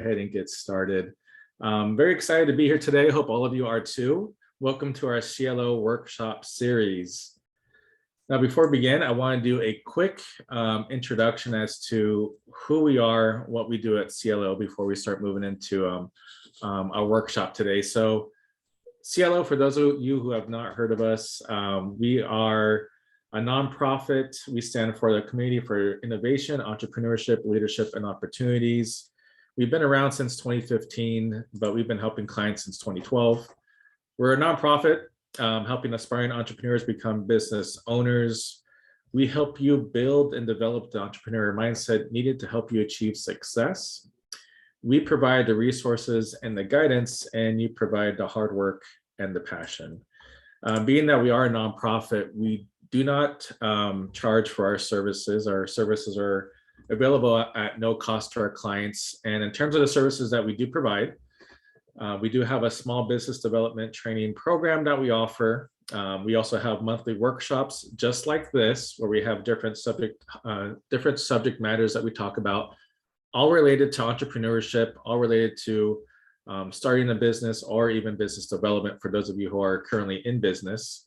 ahead and get started. Very excited to be here today. Hope all of you are too. Welcome to our CIELO workshop series. Now, before we begin, I want to do a quick introduction as to who we are, what we do at CIELO before we start moving into our workshop today. So CIELO, for those of you who have not heard of us, we are a nonprofit. We stand for the Community for Innovation, Entrepreneurship, Leadership, and Opportunities. We've been around since 2015, but we've been helping clients since 2012. We're a nonprofit helping aspiring entrepreneurs become business owners. We help you build and develop the entrepreneurial mindset needed to help you achieve success. We provide the resources and the guidance, and you provide the hard work and the passion. Being that we are a nonprofit, we do not charge for our services. Our services are available at no cost to our clients. And in terms of the services that we do provide, we do have a small business development training program that we offer. We also have monthly workshops just like this, where we have different subject matters that we talk about, all related to entrepreneurship, all related to starting a business or even business development for those of you who are currently in business.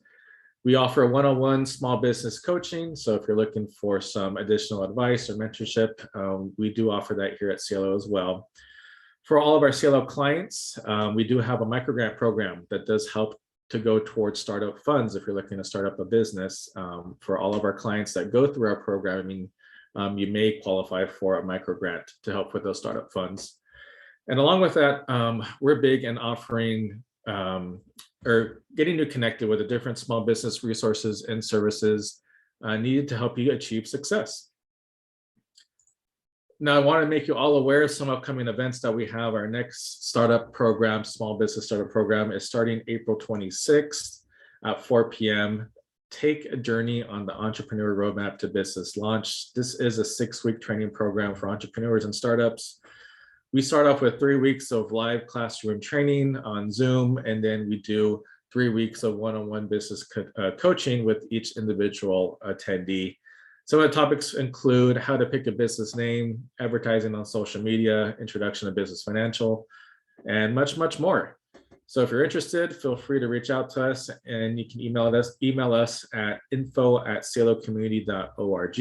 We offer one-on-one small business coaching. So if you're looking for some additional advice or mentorship, we do offer that here at CIELO as well. For all of our CIELO clients, we do have a microgrant program that does help to go towards startup funds if you're looking to start up a business. For all of our clients that go through our program, you may qualify for a microgrant to help with those startup funds. And along with that, we're big in offering or getting you connected with the different small business resources and services needed to help you achieve success. Now, I want to make you all aware of some upcoming events that we have. Our next startup program, small business startup program, is starting April 26th at 4 p.m. Take a journey on the entrepreneur roadmap to business launch. This is a 6-week training program for entrepreneurs and startups. We start off with 3 weeks of live classroom training on Zoom, and then we do 3 weeks of one-on-one business coaching with each individual attendee. Some of the topics include how to pick a business name, advertising on social media, introduction to business financial, and much, much more. So if you're interested, feel free to reach out to us, and you can email us at info@cielocommunity.org.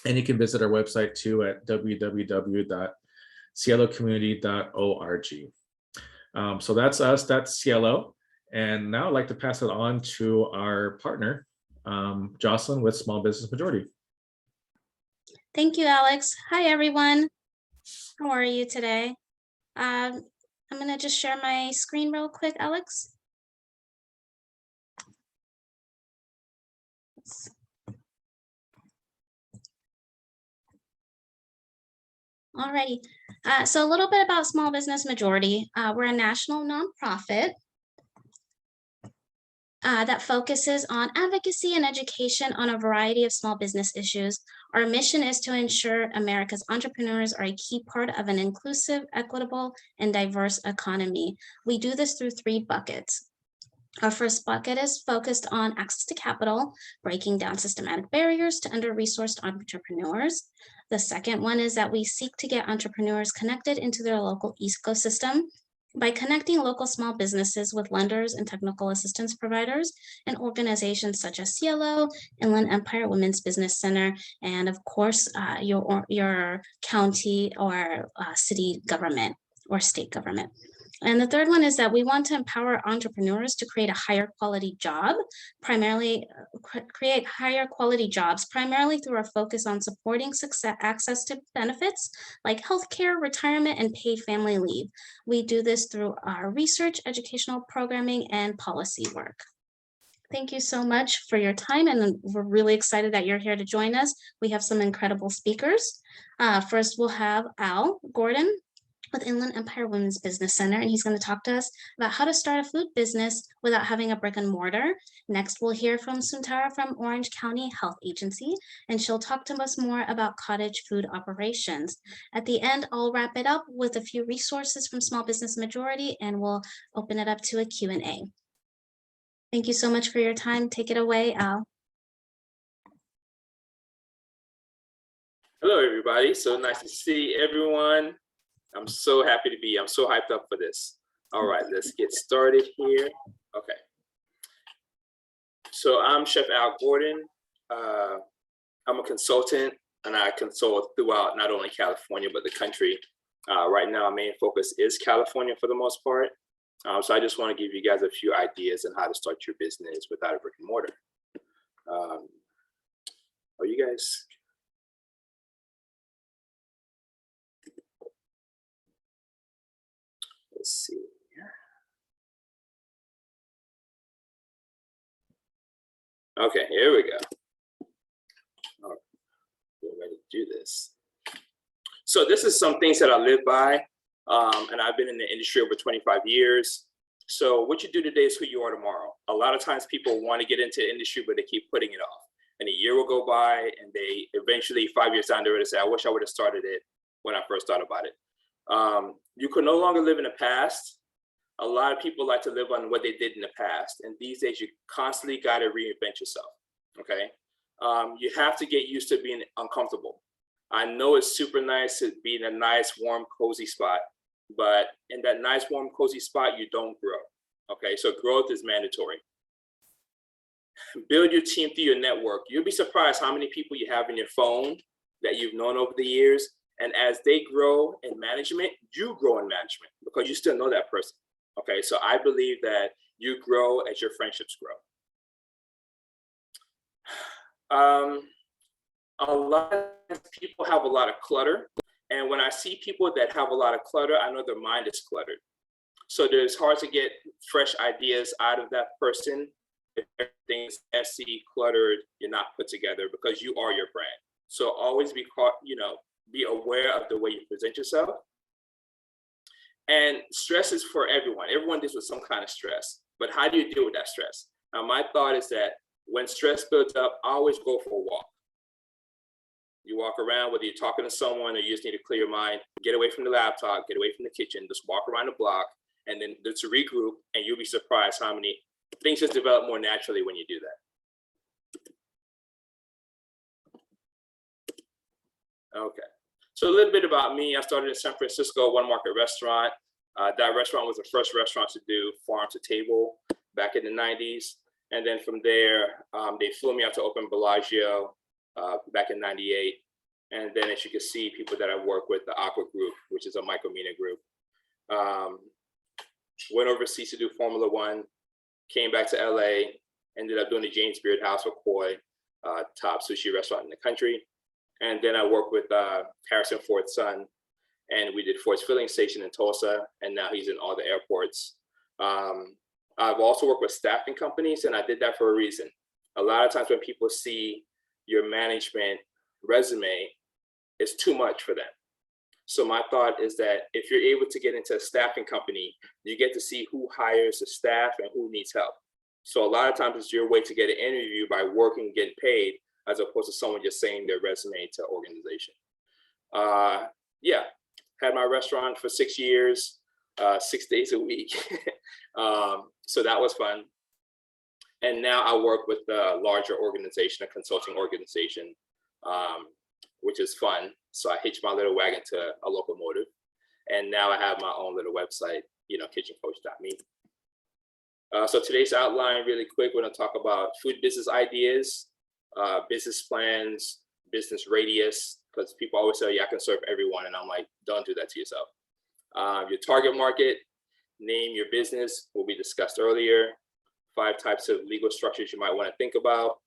And you can visit our website too at www.cielocommunity.org. So that's us, that's CIELO. And now I'd like to pass it on to our partner, Jocelyn with Small Business Majority. Thank you, Alex. Hi, everyone. How are you today? I'm going to just share my screen real quick, Alex. Alrighty. So a little bit about Small Business Majority. We're a national nonprofit that focuses on advocacy and education on a variety of small business issues. Our mission is to ensure America's entrepreneurs are a key part of an inclusive, equitable, and diverse economy. We do this through 3 buckets. Our first bucket is focused on access to capital, breaking down systematic barriers to under-resourced entrepreneurs. The second one is that we seek to get entrepreneurs connected into their local ecosystem by connecting local small businesses with lenders and technical assistance providers and organizations such as CIELO, Inland Empire Women's Business Center, and of course, your county or city government or state government. And the third one is that we want to empower entrepreneurs to create a higher quality job, primarily through our focus on supporting access to benefits like healthcare, retirement, and paid family leave. We do this through our research, educational programming, and policy work. Thank you so much for your time, and we're really excited that you're here to join us. We have some incredible speakers. First, we'll have Al Gordon with Inland Empire Women's Business Center, and he's going to talk to us about how to start a food business without having a brick and mortar. Next, we'll hear from Suntara from Orange County Health Agency, and she'll talk to us more about Cottage food operations. At the end, I'll wrap it up with a few resources from Small Business Majority, and we'll open it up to a Q&A. Thank you so much for your time. Take it away, Al. Hello, everybody. So nice to see everyone. I'm so happy to be. I'm so hyped up for this. All right, let's get started here. Okay. So I'm Chef Al Gordon. I'm a consultant, and I consult throughout not only California, but the country. Right now, our main focus is California for the most part. So I just want to give you guys a few ideas on how to start your business without a brick and mortar. Are you guys? Let's see. Okay, here we go. All right, we're ready to do this. So this is some things that I live by, and I've been in the industry over 25 years. So what you do today is who you are tomorrow. A lot of times people want to get into the industry, but they keep putting it off. And a year will go by, and they eventually, 5 years down the road, they say, I wish I would have started it when I first thought about it. You can no longer live in the past. A lot of people like to live on what they did in the past. And these days, you constantly got to reinvent yourself, okay? You have to get used to being uncomfortable. I know it's super nice to be in a nice, warm, cozy spot, but in that nice, warm, cozy spot, you don't grow, okay? So growth is mandatory. Build your team through your network. You'll be surprised how many people you have in your phone that you've known over the years. And as they grow in management, you grow in management because you still know that person, okay? So I believe that you grow as your friendships grow. A lot of people have a lot of clutter. And when I see people that have a lot of clutter, I know their mind is cluttered. So it's hard to get fresh ideas out of that person if everything's messy, cluttered, you're not put together, because you are your brand. So always be be aware of the way you present yourself. And stress is for everyone. Everyone deals with some kind of stress, but how do you deal with that stress? Now, my thought is that when stress builds up, always go for a walk. You walk around, whether you're talking to someone or you just need to clear your mind, get away from the laptop, get away from the kitchen, just walk around the block, and then to regroup, and you'll be surprised how many things just develop more naturally when you do that. Okay, so a little bit about me. I started in San Francisco, One Market Restaurant. That restaurant was the first restaurant to do farm to table back in the 90s. And then from there, they flew me out to open Bellagio back in 98. And then as you can see, people that I work with, the Aqua Group, which is a Micromina group. Went overseas to do Formula One, came back to LA, ended up doing the James Beard House with Koi, top sushi restaurant in the country. And then I worked with Harrison Ford's son, and we did Ford's filling station in Tulsa, and now he's in all the airports. I've also worked with staffing companies, and I did that for a reason. A lot of times when people see your management resume, it's too much for them. So my thought is that if you're able to get into a staffing company, you get to see who hires the staff and who needs help. So a lot of times it's your way to get an interview by working and getting paid, as opposed to someone just saying their resume to organization. Yeah, had my restaurant for 6 years, 6 days a week. So that was fun. And now I work with a larger organization, a consulting organization, which is fun. So I hitched my little wagon to a locomotive. And now I have my own little website, kitchencoach.me. So today's outline, really quick, we're gonna talk about food business ideas, business plans, business radius, because people always say, yeah, I can serve everyone. And I'm like, don't do that to yourself. Your target market, name your business, will be discussed earlier. 5 types of legal structures you might want to think about,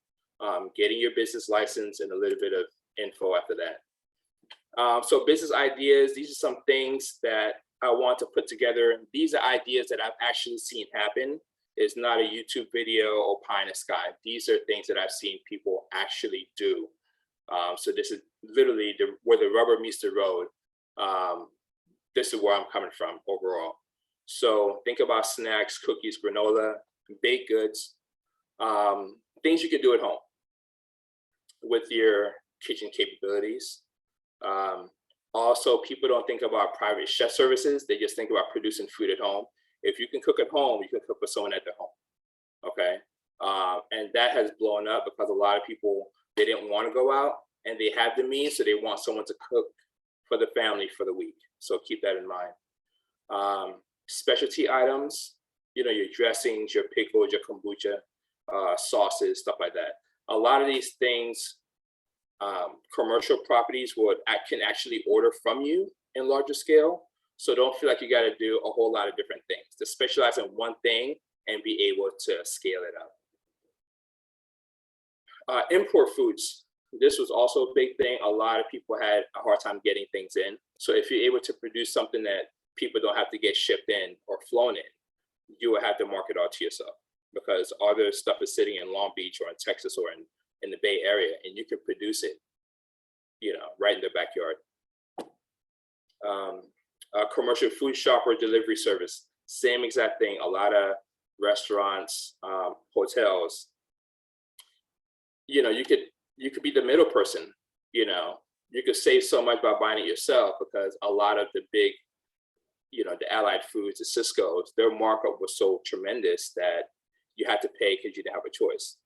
getting your business license, and a little bit of info after that. So business ideas, these are some things that I want to put together. These are ideas that I've actually seen happen. It's not a YouTube video or pie in the sky. These are things that I've seen people actually do. So this is literally where the rubber meets the road. This is where I'm coming from overall. So think about snacks, cookies, granola, baked goods, things you can do at home with your kitchen capabilities. Also, people don't think about private chef services. They just think about producing food at home. If you can cook at home, you can cook for someone at their home, okay? And that has blown up because a lot of people, they didn't want to go out and they have the means, so they want someone to cook for the family for the week. So keep that in mind. Specialty items, your dressings, your pickles, your kombucha, sauces, stuff like that. A lot of these things, commercial properties can actually order from you in larger scale. So don't feel like you got to do a whole lot of different things. To specialize in one thing and be able to scale it up. Import foods. This was also a big thing. A lot of people had a hard time getting things in. So if you're able to produce something that people don't have to get shipped in or flown in, you will have to market all to yourself, because all the stuff is sitting in Long Beach or in Texas or in the Bay Area, and you can produce it, right in their backyard. Commercial food shop or delivery service, same exact thing. A lot of restaurants, hotels, you could be the middle person. You could save so much by buying it yourself, because a lot of the big, the Allied Foods, the Cisco's, their markup was so tremendous that you had to pay because you didn't have a choice.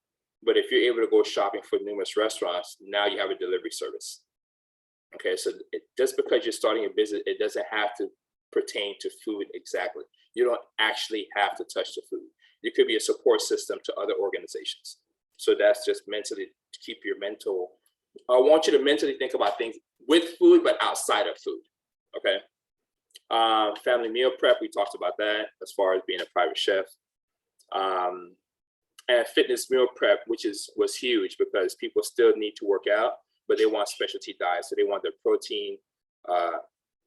But if you're able to go shopping for numerous restaurants, now you have a delivery service. Okay, so just because you're starting a business, it doesn't have to pertain to food exactly. You don't actually have to touch the food. You could be a support system to other organizations. So that's just mentally to keep your mental. I want you to mentally think about things with food, but outside of food. Okay. Family meal prep, we talked about that as far as being a private chef. And fitness meal prep, which was huge, because people still need to work out, but they want specialty diets. So they want their protein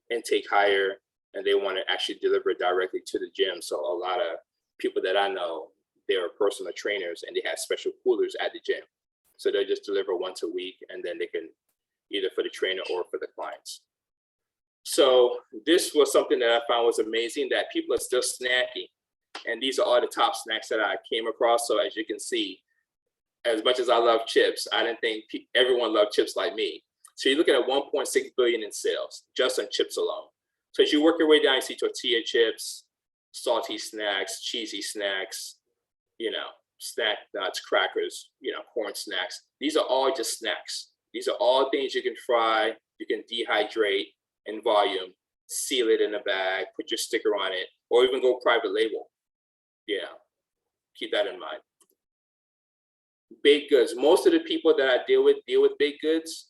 intake higher, and they want to actually deliver it directly to the gym. So a lot of people that I know, they are personal trainers, and they have special coolers at the gym. So they'll just deliver once a week, and then they can either for the trainer or for the clients. So this was something that I found was amazing, that people are still snacking. And these are all the top snacks that I came across. So as you can see, as much as I love chips, I didn't think everyone loved chips like me. So you're looking at 1.6 billion in sales just on chips alone. So as you work your way down, you see tortilla chips, salty snacks, cheesy snacks, snack nuts, crackers, corn snacks. These are all just snacks. These are all things you can fry, you can dehydrate in volume, seal it in a bag, put your sticker on it, or even go private label. Keep that in mind. Baked goods. Most of the people that I deal with baked goods.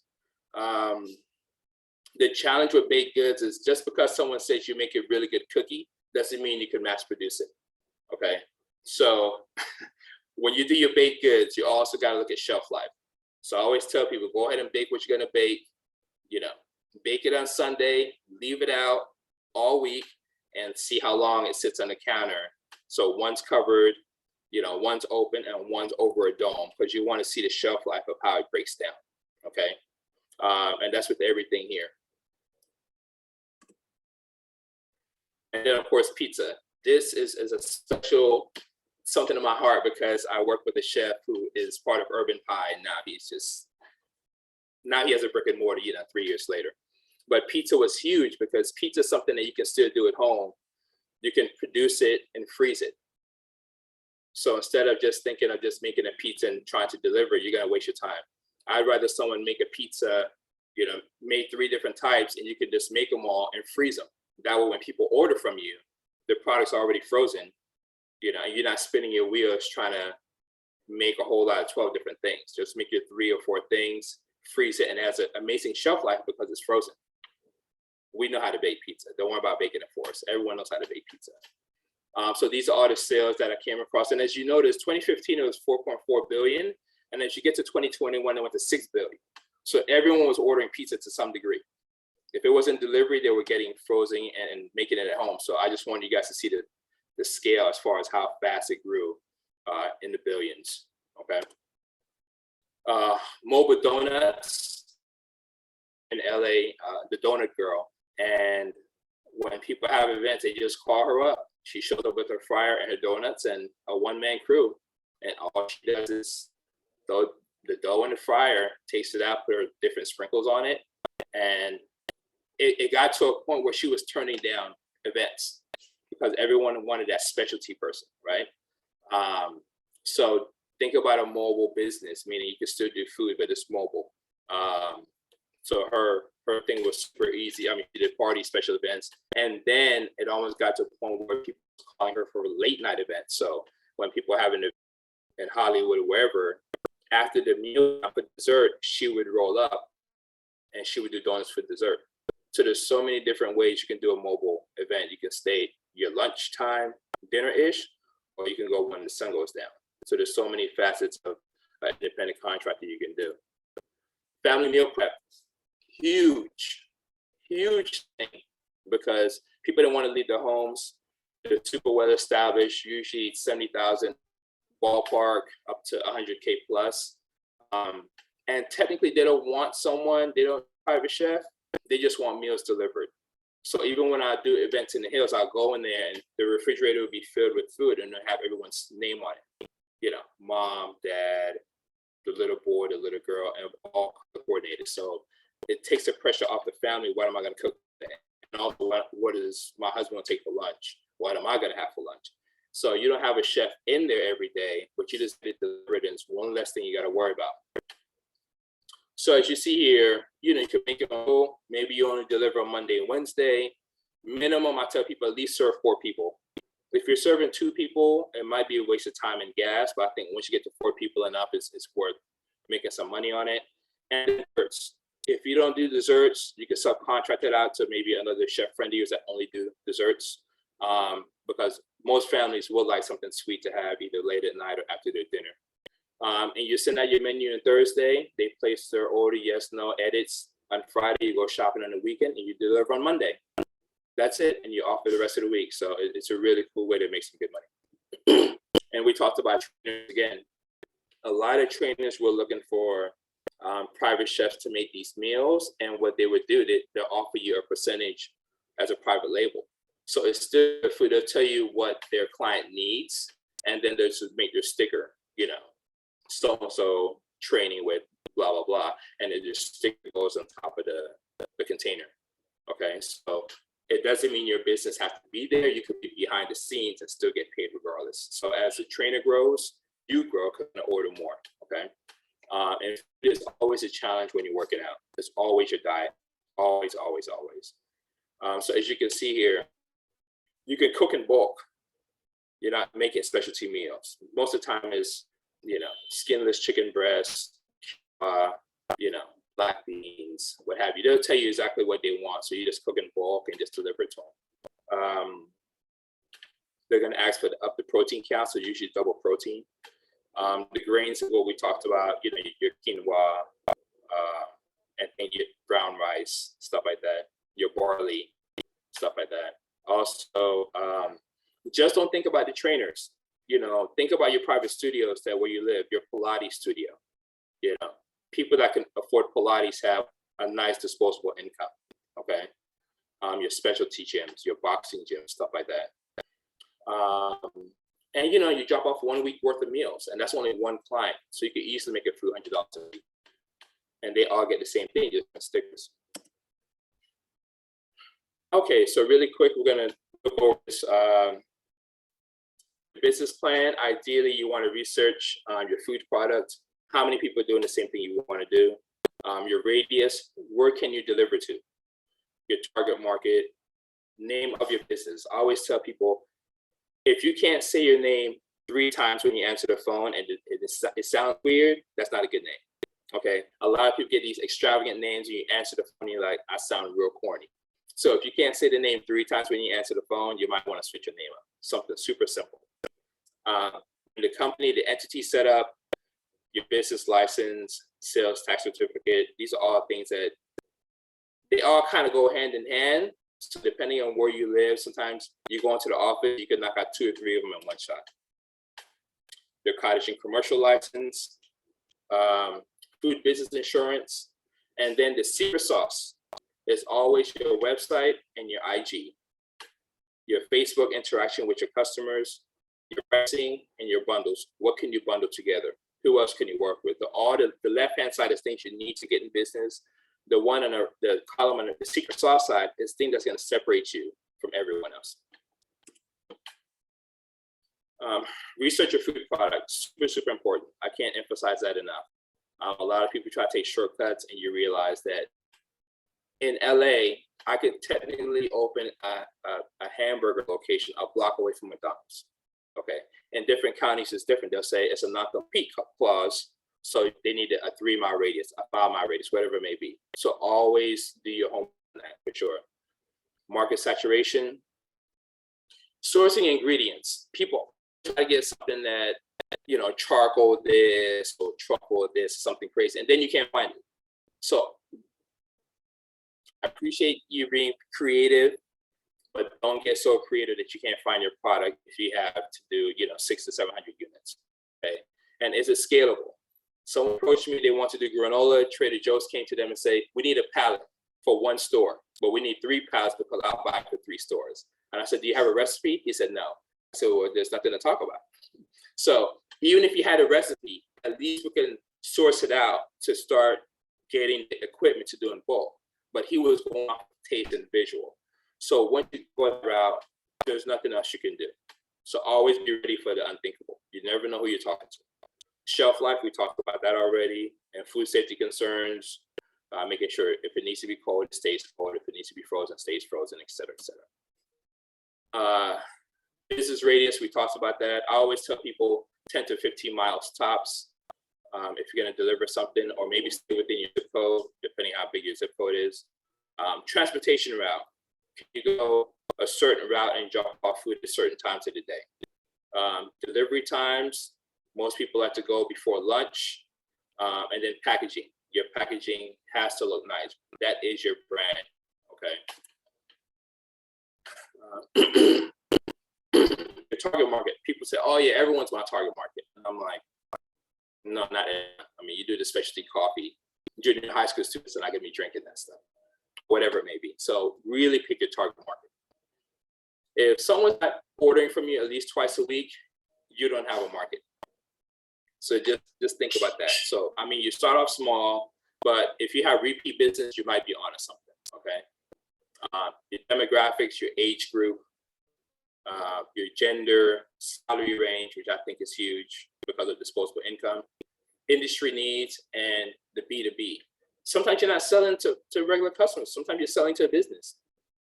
The challenge with baked goods is just because someone says you make a really good cookie doesn't mean you can mass produce it. Okay, so when you do your baked goods, you also got to look at shelf life. So I always tell people, go ahead and bake what you're gonna bake. Bake it on Sunday, leave it out all week, and see how long it sits on the counter. So one's covered, one's open, and one's over a dome, because you want to see the shelf life of how it breaks down. Okay, and that's with everything here. And then of course pizza. This is a special something in my heart, because I work with a chef who is part of Urban Pie. Now he has a brick and mortar, 3 years later. But pizza was huge, because pizza is something that you can still do at home. You can produce it and freeze it. So instead of just thinking of just making a pizza and trying to deliver it, you're gonna waste your time. I'd rather someone make a pizza, make 3 different types, and you can just make them all and freeze them. That way when people order from you, the product's already frozen, you're not spinning your wheels trying to make a whole lot of 12 different things. Just make your 3 or 4 things, freeze it, and it has an amazing shelf life because it's frozen. We know how to bake pizza. Don't worry about baking it for us. Everyone knows how to bake pizza. So these are all the sales that I came across. And as you notice, 2015, it was 4.4 billion. And as you get to 2021, it went to 6 billion. So everyone was ordering pizza to some degree. If it wasn't delivery, they were getting frozen and making it at home. So I just wanted you guys to see the scale as far as how fast it grew in the billions, okay? Mobile Donuts in LA, the donut girl. And when people have events, they just call her up. She showed up with her fryer and her donuts and a one-man crew. And all she does is throw the dough in the fryer, taste it out, put her different sprinkles on it. And it got to a point where she was turning down events because everyone wanted that specialty person, right? So think about a mobile business, meaning you can still do food, but it's mobile. So her her thing was super easy. I mean, she did parties, special events, and then it almost got to the point where people were calling her for late night events. So when people were having it in Hollywood or wherever, after the meal for dessert, she would roll up and she would do donuts for dessert. So there's so many different ways you can do a mobile event. You can stay your lunchtime, dinner-ish, or you can go when the sun goes down. So there's so many facets of an independent contractor you can do. Family meal prep, huge thing, because people don't want to leave their homes. They're super well established, usually 70,000 ballpark up to 100K plus. And technically they don't want someone, they don't private chef, they just want meals delivered. So even when I do events in the hills, I'll go in there and the refrigerator will be filled with food and I have everyone's name on it. You know, mom, dad, the little boy, the little girl, and all coordinated. So it takes the pressure off the family. What am I going to cook today? And also, what is my husband going to take for lunch? What am I going to have for lunch? So you don't have a chef in there every day, but you just get it delivered, and it's one less thing you got to worry about. So as you see here, you know, you can make it whole. Maybe you only deliver on Monday and Wednesday. Minimum, I tell people at least serve 4 people. If you're serving 2 people, it might be a waste of time and gas, but I think once you get to 4 people and up, it's worth making some money on it. And desserts. If you don't do desserts, you can subcontract it out to maybe another chef friend of yours that only do desserts, because most families would like something sweet to have either late at night or after their dinner. And you send out your menu on Thursday, they place their order, yes, no, edits. On Friday, you go shopping on the weekend and you deliver on Monday. That's it, and you're off for the rest of the week. So it's a really cool way to make some good money. And we talked about trainers again. A lot of trainers were looking for private chefs to make these meals, and what they would do, they'll offer you a percentage as a private label. So it's still free. They'll tell you what their client needs, and then they'll just make their sticker, you know, so training with blah, blah, blah, and it just sticker goes on top of the container. Okay, so it doesn't mean your business has to be there. You could be behind the scenes and still get paid regardless. So as the trainer grows, you grow, can order more, okay? And there's always a challenge when you're working out. There's always your diet, always, always, always. So as you can see here, you can cook in bulk. You're not making specialty meals. Most of the time is, you know, skinless chicken breast, you know, black beans, what have you. They'll tell you exactly what they want. So you just cook in bulk and just deliver it to them. They're going to ask for up the protein count, so usually double protein. The grains is what we talked about, you know, your quinoa, and your brown rice, stuff like that, your barley, stuff like that. Also, just don't think about the trainers. You know, think about your private studios that where you live, your Pilates studio. You know, people that can afford Pilates have a nice disposable income, okay? Your specialty gyms, your boxing gyms, stuff like that. And you know, you drop off 1 week worth of meals, and that's only one client. So you could easily make a few $100s a week. And they all get the same thing, just stickers. Okay, so really quick, we're gonna look over this business plan. Ideally, you want to research your food product, how many people are doing the same thing you want to do, your radius, where can you deliver to, your target market, name of your business. I always tell people, if you can't say your name 3 times when you answer the phone and it sounds weird, that's not a good name, okay? A lot of people get these extravagant names and you answer the phone, you're like, I sound real corny. So if you can't say the name 3 times when you answer the phone, you might want to switch your name up. Something super simple. The company, the entity set up, your business license, sales tax certificate, these are all things that they all kind of go hand in hand. So depending on where you live, sometimes you go into the office, you can knock out 2 or 3 of them in one shot. Your cottage and commercial license, food business insurance, and then the secret sauce is always your website and your IG, your Facebook interaction with your customers, your pricing, and your bundles. What can you bundle together? Who else can you work with? All the left-hand side is things you need to get in business. The one on the column on the secret sauce side is thing that's going to separate you from everyone else. Research your food products, super, super important. I can't emphasize that enough. A lot of people try to take shortcuts and you realize that in LA, I could technically open a hamburger location a block away from McDonald's. Okay. In different counties, it's different. They'll say it's a non-compete clause. So they need a 3-mile radius, a 5-mile radius, whatever it may be. So always do your homework on that for sure. Market saturation, sourcing ingredients. People try to get something that, you know, charcoal this or truffle this, something crazy, and then you can't find it. So I appreciate you being creative, but don't get so creative that you can't find your product if you have to do, you know, 600 to 700 units. Okay. And is it scalable? Someone approached me, they want to do granola. Trader Joe's came to them and say, we need a pallet for 1 store, but we need 3 pallets because I'll buy for 3 stores. And I said, do you have a recipe? He said, no. I said, well, there's nothing to talk about. So even if you had a recipe, at least we can source it out to start getting the equipment to do in bulk. But he was going off taste and visual. So once you go that route, there's nothing else you can do. So always be ready for the unthinkable. You never know who you're talking to. Shelf life, we talked about that already, and food safety concerns, making sure if it needs to be cold, it stays cold. If it needs to be frozen, it stays frozen, et cetera, et cetera. Business radius, we talked about that. I always tell people 10 to 15 miles tops. If you're going to deliver something, or maybe stay within your zip code, depending how big your zip code is. Transportation route. Can you go a certain route and drop off food at certain times of the day? Delivery times, most people like to go before lunch. And then packaging. Your packaging has to look nice. That is your brand, okay? Your target market. People say, oh yeah, everyone's my target market. And I'm like, no, not everyone. I mean, you do the specialty coffee. Junior high school students are not gonna be drinking that stuff, whatever it may be. So really pick your target market. If someone's not ordering from you at least twice a week, you don't have a market. So just think about that. So, I mean, you start off small, but if you have repeat business, you might be onto something, okay? Your demographics, your age group, your gender, salary range, which I think is huge because of disposable income, industry needs, and the B2B. Sometimes you're not selling to regular customers. Sometimes you're selling to a business.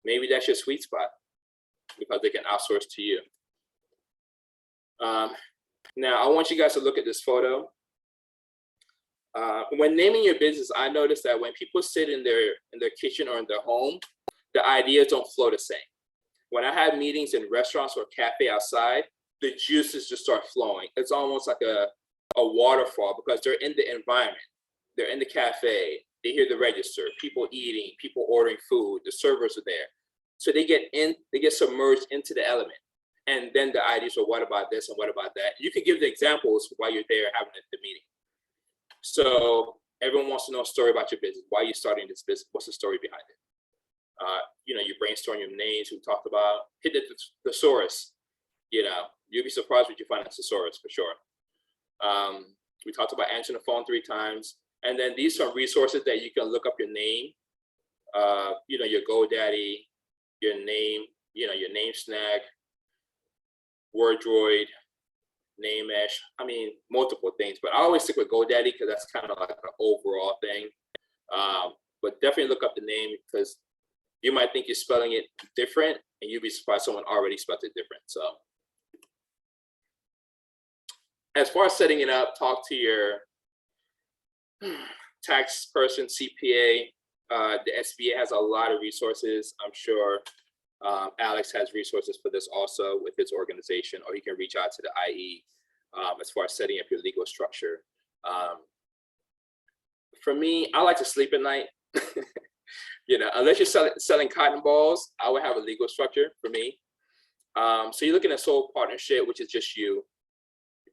Maybe that's your sweet spot because they can outsource to you. Now, I want you guys to look at this photo. When naming your business, I noticed that when people sit in their kitchen or in their home, the ideas don't flow the same. When I have meetings in restaurants or cafe outside, the juices just start flowing. It's almost like a waterfall because they're in the environment. They're in the cafe. They hear the register, people eating, people ordering food, the servers are there. So they get submerged into the element. And then the ideas are, what about this and what about that? You can give the examples while you're there having the meeting. So everyone wants to know a story about your business. Why are you starting this business? What's the story behind it? You brainstorm your names we talked about. Hit the thesaurus. You'll be surprised what you find in thesaurus for sure. We talked about answering the phone 3 times. And then these are resources that you can look up your name, your GoDaddy, your name, your name snag, WordDroid, NameEsh. I mean, multiple things, but I always stick with GoDaddy because that's kind of like an overall thing. But definitely look up the name because you might think you're spelling it different and you'd be surprised someone already spelled it different. So as far as setting it up, talk to your tax person, CPA. The SBA has a lot of resources. I'm sure Alex has resources for this also with his organization, or you can reach out to the IE as far as setting up your legal structure. For me, I like to sleep at night. Unless you're selling cotton balls, I would have a legal structure for me. So you're looking at sole partnership, which is just you.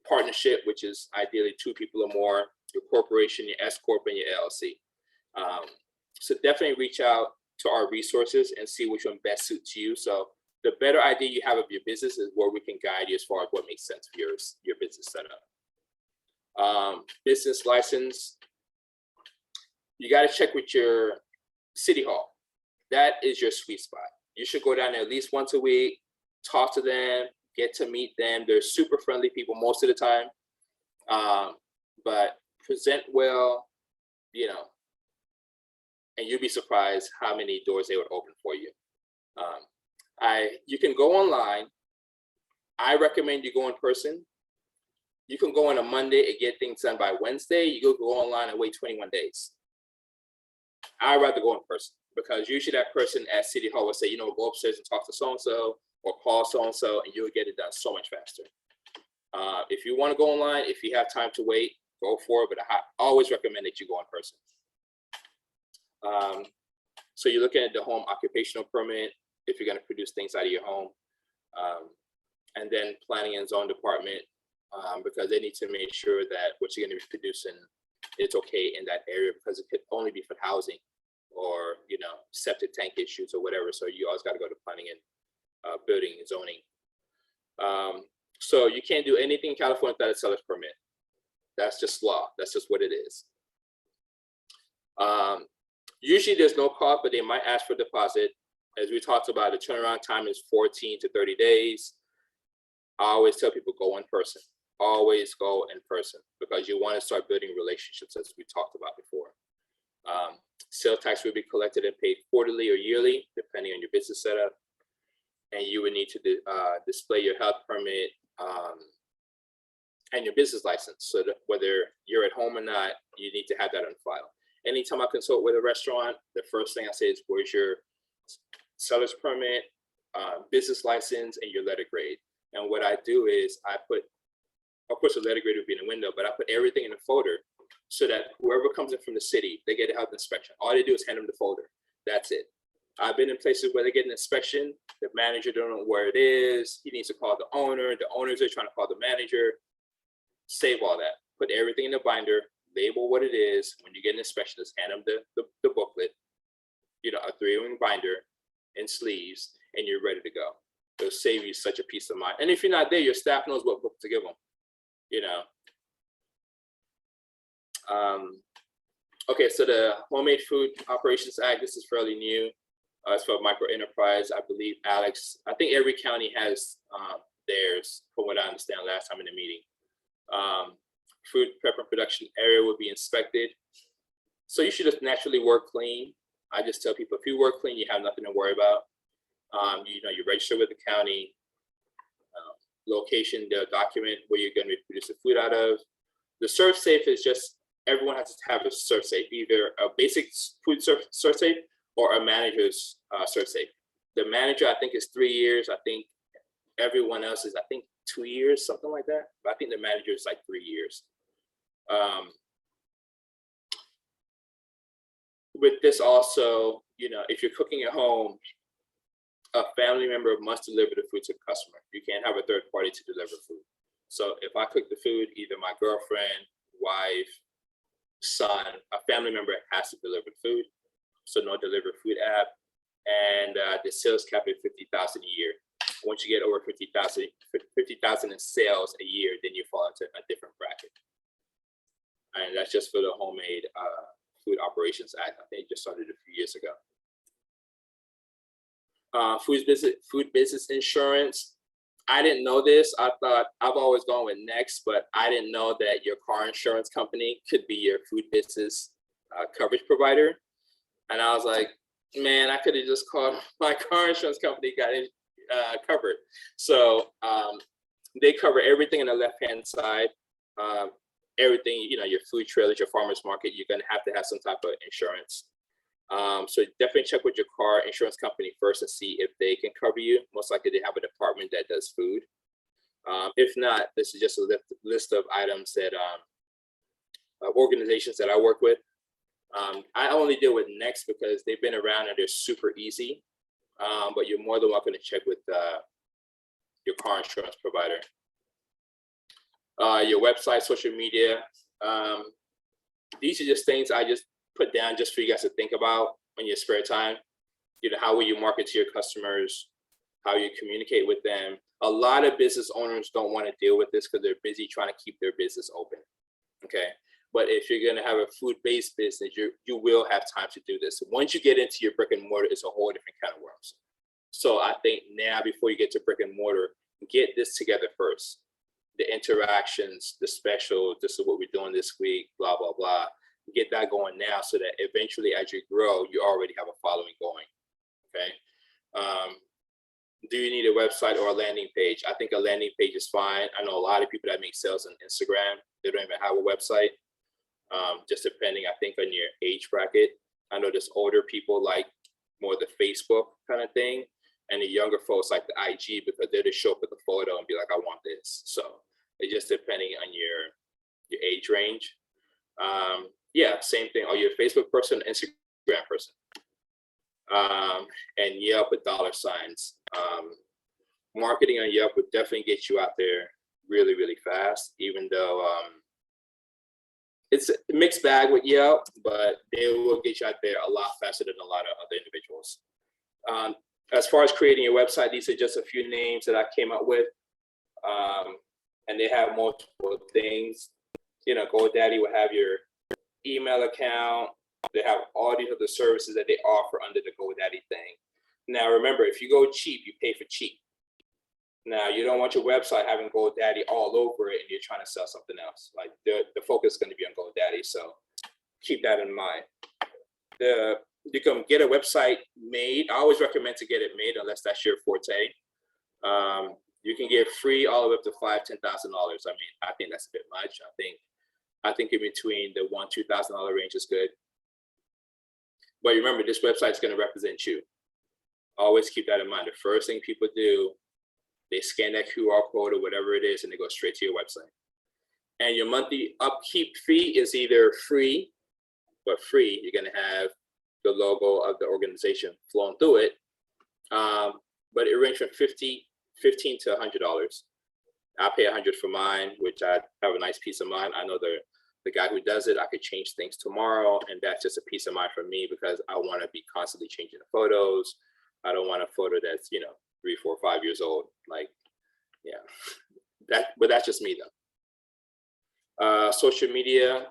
Partnership, which is ideally 2 people or more. Your corporation, your S Corp, and your LLC. So definitely reach out to our resources and see which one best suits you. So the better idea you have of your business is where we can guide you as far as what makes sense for your business setup. Business license, you got to check with your city hall. That is your sweet spot. You should go down there at least once a week, talk to them, get to meet them. They're super friendly people most of the time, but present well, and you'd be surprised how many doors they would open for you. You can go online. I recommend you go in person. You can go on a Monday and get things done by Wednesday. You go online and wait 21 days. I'd rather go in person, because usually that person at City Hall will say, you know, go upstairs and talk to so-and-so or call so-and-so, and you'll get it done so much faster. If you want to go online, if you have time to wait, go for it, but I always recommend that you go in person. So you're looking at the home occupational permit if you're going to produce things out of your home, and then planning and zone department, because they need to make sure that what you're going to be producing, it's okay in that area, because it could only be for housing or, you know, septic tank issues or whatever. So you always got to go to planning and building and zoning. So you can't do anything in California without a seller's permit. That's just law. That's just what it is. Usually there's no cost, but they might ask for deposit. As we talked about, the turnaround time is 14 to 30 days. I always tell people, go in person. Always go in person, because you want to start building relationships, as we talked about before. Sales tax will be collected and paid quarterly or yearly, depending on your business setup. And you would need to display your health permit and your business license. So that whether you're at home or not, you need to have that on file. Anytime I consult with a restaurant, the first thing I say is, where's your seller's permit, business license, and your letter grade? And what I do is I put, of course, the letter grade would be in the window, but I put everything in a folder so that whoever comes in from the city, they get a health inspection. All they do is hand them the folder. That's it. I've been in places where they get an inspection, the manager don't know where it is. He needs to call the owner. The owners are trying to call the manager. Save all that. Put everything in a binder, label what it is. When you get an inspection, just hand them the booklet, you know, a 3-ring binder and sleeves, and you're ready to go. It'll save you such a peace of mind. And if you're not there, your staff knows what book to give them, you know. Okay, so the Homemade Food Operations Act, this is fairly new. It's for micro enterprise. I believe, Alex, I think every county has theirs, from what I understand last time in the meeting. Food prep and production area will be inspected. So you should just naturally work clean. I just tell people, if you work clean, you have nothing to worry about. You know, you register with the county, location, the document where you're going to be producing food out of. The serve safe is just, everyone has to have a serve safe, either a basic food serve safe or a manager's serve safe. The manager, I think, is 3 years. I think everyone else is, I think, 2 years, something like that. But I think the manager is like 3 years. With this also, you know, if you're cooking at home, a family member must deliver the food to the customer. You can't have a third party to deliver food. So if I cook the food, either my girlfriend, wife, son, a family member has to deliver the food. So no deliver food app. And the sales cap is $50,000 a year. Once you get over 50,000 in sales a year, then you fall into a different bracket. And that's just for the Homemade Food Operations Act. I think it just started a few years ago. Food business insurance. I didn't know this. I thought, I've always gone with Next, but I didn't know that your car insurance company could be your food business coverage provider. And I was like, man, I could have just called my car insurance company, got it covered. So they cover everything on the left-hand side. Everything, you know, your food trailers, your farmer's market, you're gonna have to have some type of insurance. So definitely check with your car insurance company first and see if they can cover you. Most likely they have a department that does food. If not, this is just a list of items that organizations that I work with. I only deal with Next because they've been around and they're super easy. But you're more than welcome to check with your car insurance provider. Your website, social media. These are just things I just put down just for you guys to think about in your spare time. You know, how will you market to your customers? How you communicate with them? A lot of business owners don't want to deal with this because they're busy trying to keep their business open. Okay. But if you're going to have a food-based business, you will have time to do this. Once you get into your brick and mortar, it's a whole different kind of worms. So I think now, before you get to brick and mortar, get this together first. The interactions, the special, this is what we're doing this week, blah, blah, blah. get that going now so that eventually as you grow, you already have a following going, okay? Do you need a website or a landing page? I think a landing page is fine. I know a lot of people that make sales on Instagram, they don't even have a website, just depending, I think, on your age bracket. I know there's older people like more the Facebook kind of thing, and the younger folks like the IG because they'll just show up with a photo and be like, I want this. So it's just depending on your age range. Yeah, same thing. Are you a Facebook person, Instagram person? And Yelp with dollar signs. Marketing on Yelp would definitely get you out there really, really fast, even though it's a mixed bag with Yelp, but they will get you out there a lot faster than a lot of other individuals. As far as creating your website, these are just a few names that I came up with, and they have multiple things. You know, GoDaddy will have your email account. They have all these other services that they offer under the GoDaddy thing. Now, remember, if you go cheap, you pay for cheap. Now, you don't want your website having GoDaddy all over it and you're trying to sell something else. Like the focus is going to be on GoDaddy, so keep that in mind. You can get a website made. I always recommend to get it made unless that's your forte. You can get free all the way up to $5,000, $10,000. I mean, I think that's a bit much. I think in between the $1,000 to $2,000 range is good. But remember, this website is going to represent you. Always keep that in mind. The first thing people do, they scan that QR code or whatever it is, and they go straight to your website. And your monthly upkeep fee is either free, but free, you're going to have the logo of the organization flowing through it. But it ranges from $15 to $100. I pay $100 for mine, which I have a nice peace of mind. I know the guy who does it, I could change things tomorrow, and that's just a peace of mind for me because I want to be constantly changing the photos. I don't want a photo that's 3, 4, 5 years old. Like, yeah, but that's just me though. Social media,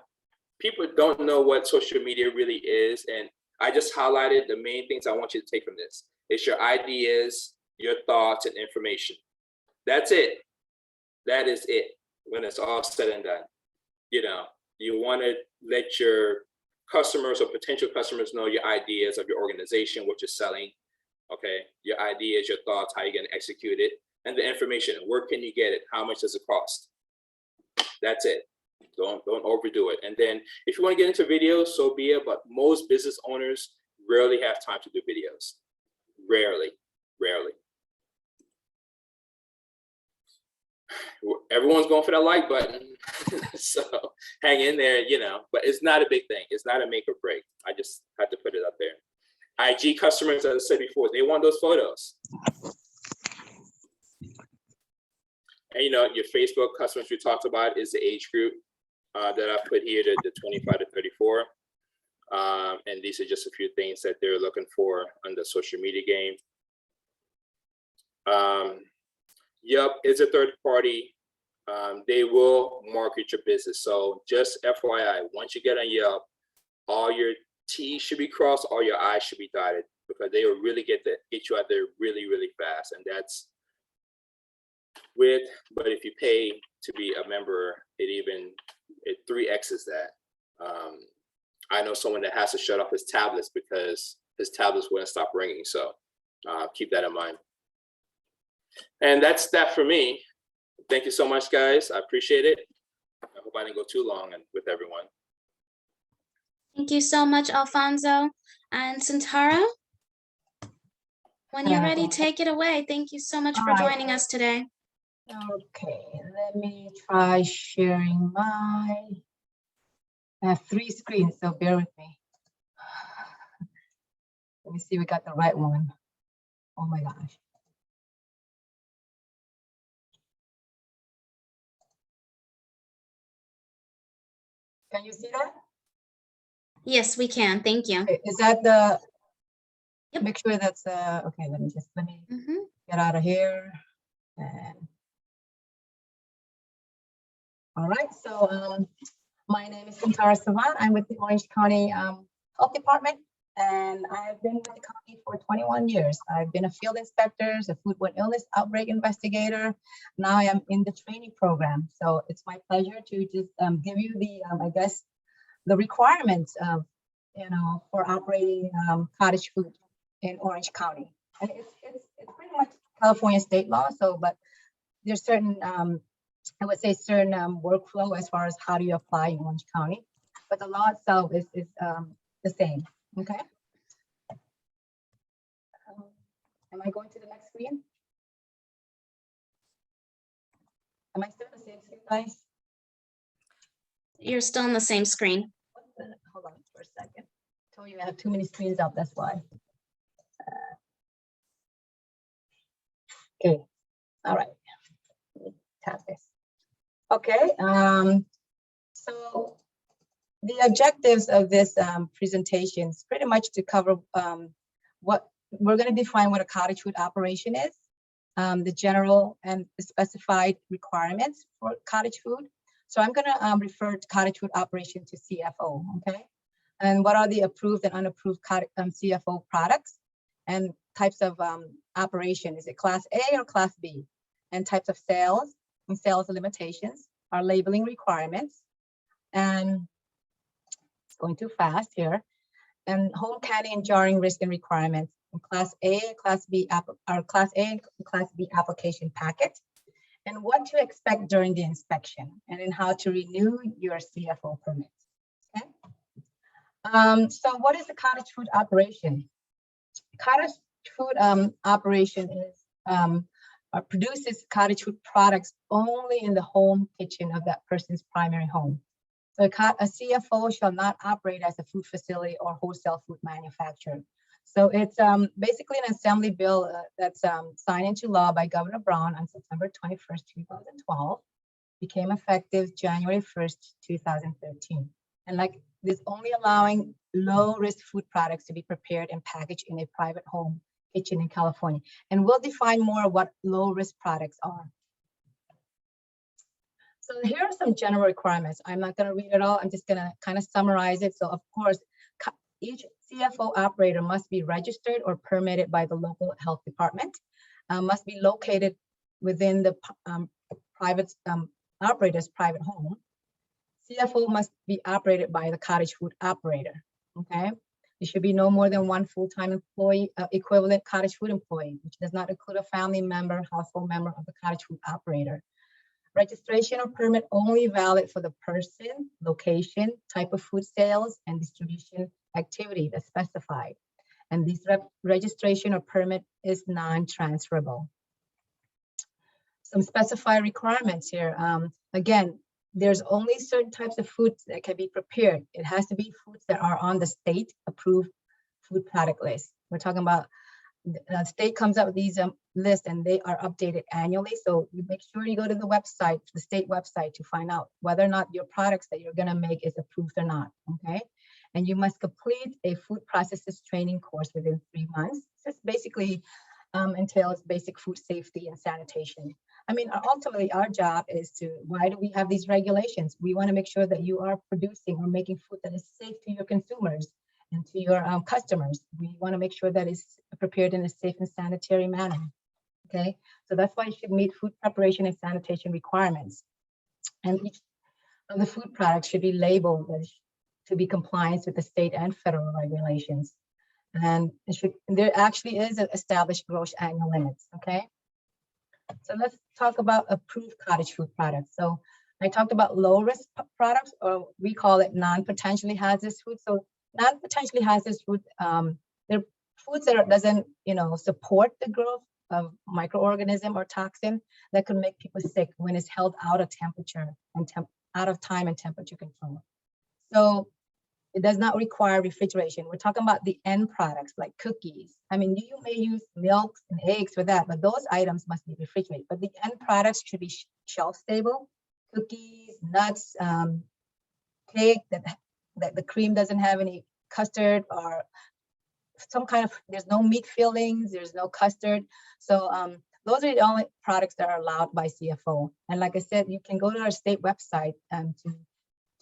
people don't know what social media really is, and I just highlighted the main things I want you to take from this. It's your ideas, your thoughts, and information. That's it. That is it. When it's all said and done, you want to let your customers or potential customers know your ideas of your organization, what you're selling. Okay, your ideas, your thoughts, how you're going to execute it, and the information. Where can you get it? How much does it cost? That's it. Don't overdo it. And then if you want to get into videos, so be it. But most business owners rarely have time to do videos. Rarely. Everyone's going for that like button. So hang in there, but it's not a big thing. It's not a make or break. I just had to put it up there. IG customers, as I said before, they want those photos. And your Facebook customers we talked about is the age group that I put here, the 25 to 34. And these are just a few things that they're looking for on the social media game. Yelp is a third party. They will market your business. So just FYI, once you get on Yelp, all your T's should be crossed, all your I's should be dotted, because they will really get you out there really, really fast. And that's but if you pay to be a member, it 3X's that. I know someone that has to shut off his tablets because his tablets wouldn't stop ringing. So keep that in mind. And that's that for me. Thank you so much, guys. I appreciate it. I hope I didn't go too long with everyone. Thank you so much, Alfonso. And Santara, when you're ready, take it away. Thank you so much for joining us today. Okay, let me try sharing I have 3 screens, so bear with me. Let me see, we got the right one. Oh my gosh. Can you see that? Yes, we can. Thank you. Okay, is that the, Yep. Make sure that's, okay, let me get out of here. And all right, so my name is Santara Savan. I'm with the Orange County Health Department, and I've been with the county for 21 years. I've been a field inspector, a foodborne illness outbreak investigator. Now I am in the training program. So it's my pleasure to just give you the, the requirements of, for operating cottage food in Orange County. And it's pretty much California state law. So, but there's certain, I would say certain workflow as far as how do you apply in Orange County, but the law itself is the same. Okay. Am I going to the next screen? Am I still on the same screen, guys? You're still on the same screen. Hold on for a second. Told you I have too many screens up, that's why. Okay, all right. Tap this. Okay, so the objectives of this presentation is pretty much to cover what we're going to define what a cottage food operation is, the general and specified requirements for cottage food. So I'm going to refer to cottage food operation to CFO, okay? And what are the approved and unapproved CFO products and types of operation? Is it class A or class B? And types of sales and sales limitations, our labeling requirements, and it's going too fast here, and home canning and jarring risk and requirements, and class A, class B, class A and class B application packet, and what to expect during the inspection, and then how to renew your CFO permits. Okay. So what is the cottage food operation? Cottage food operation is produces cottage food products only in the home kitchen of that person's primary home. So a CFO shall not operate as a food facility or wholesale food manufacturer. So it's basically an assembly bill that's signed into law by Governor Brown on September 21st, 2012, became effective January 1st, 2013. And like this, only allowing low risk food products to be prepared and packaged in a private home kitchen in California. And we'll define more what low risk products are. So here are some general requirements. I'm not going to read it all. I'm just going to kind of summarize it. So of course, each CFO operator must be registered or permitted by the local health department, must be located within the private operator's private home. CFO must be operated by the cottage food operator, okay? There should be no more than one full-time employee, equivalent cottage food employee, which does not include a family member, household member of the cottage food operator. Registration or permit only valid for the person, location, type of food sales, and distribution activity that's specified. And this registration or permit is non-transferable. Some specified requirements here. Again, there's only certain types of foods that can be prepared. It has to be foods that are on the state approved food product list. We're talking about the state comes up with these lists and they are updated annually. So you make sure you go to the website, the state website, to find out whether or not your products that you're gonna make is approved or not, okay? And you must complete a food processes training course within 3 months. This basically entails basic food safety and sanitation. I mean, ultimately our job is why do we have these regulations? We wanna make sure that you are producing or making food that is safe to your consumers and to your customers. We wanna make sure that it's prepared in a safe and sanitary manner, okay? So that's why it should meet food preparation and sanitation requirements. And each of the food products should be labeled to be compliant with the state and federal regulations. And there actually is an established gross annual limits, okay? So let's talk about approved cottage food products. So I talked about low risk products, or we call it non-potentially hazardous food. So non-potentially hazardous food, they're foods that doesn't, support the growth of microorganism or toxin that could make people sick when it's held out of temperature and out of time and temperature control. So it does not require refrigeration. We're talking about the end products like cookies. I mean, you may use milk and eggs for that, but those items must be refrigerated. But the end products should be shelf stable. Cookies, nuts, cake that the cream doesn't have any custard or some kind of, there's no meat fillings, there's no custard. So those are the only products that are allowed by CFO. And like I said, you can go to our state website to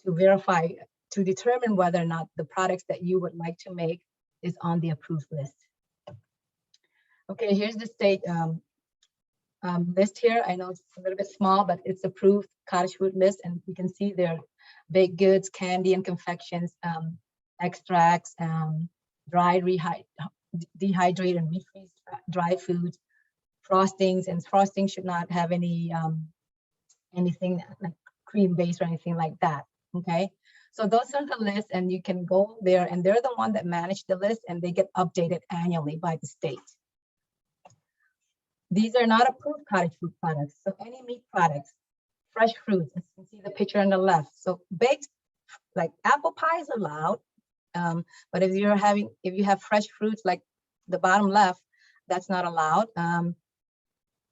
verify, to determine whether or not the products that you would like to make is on the approved list. Okay, here's the state list here. I know it's a little bit small, but it's approved cottage food list, and you can see there baked goods, candy and confections, extracts, dried, dehydrated and refreeze dry foods, frostings, and frosting should not have any anything like cream based or anything like that. Okay, so those are the lists, and you can go there, and they're the one that manage the list, and they get updated annually by the state. These are not approved cottage food products. So any meat products, fresh fruits, as you can see the picture on the left. So baked, like apple pie is allowed, but if you have fresh fruits like the bottom left, that's not allowed.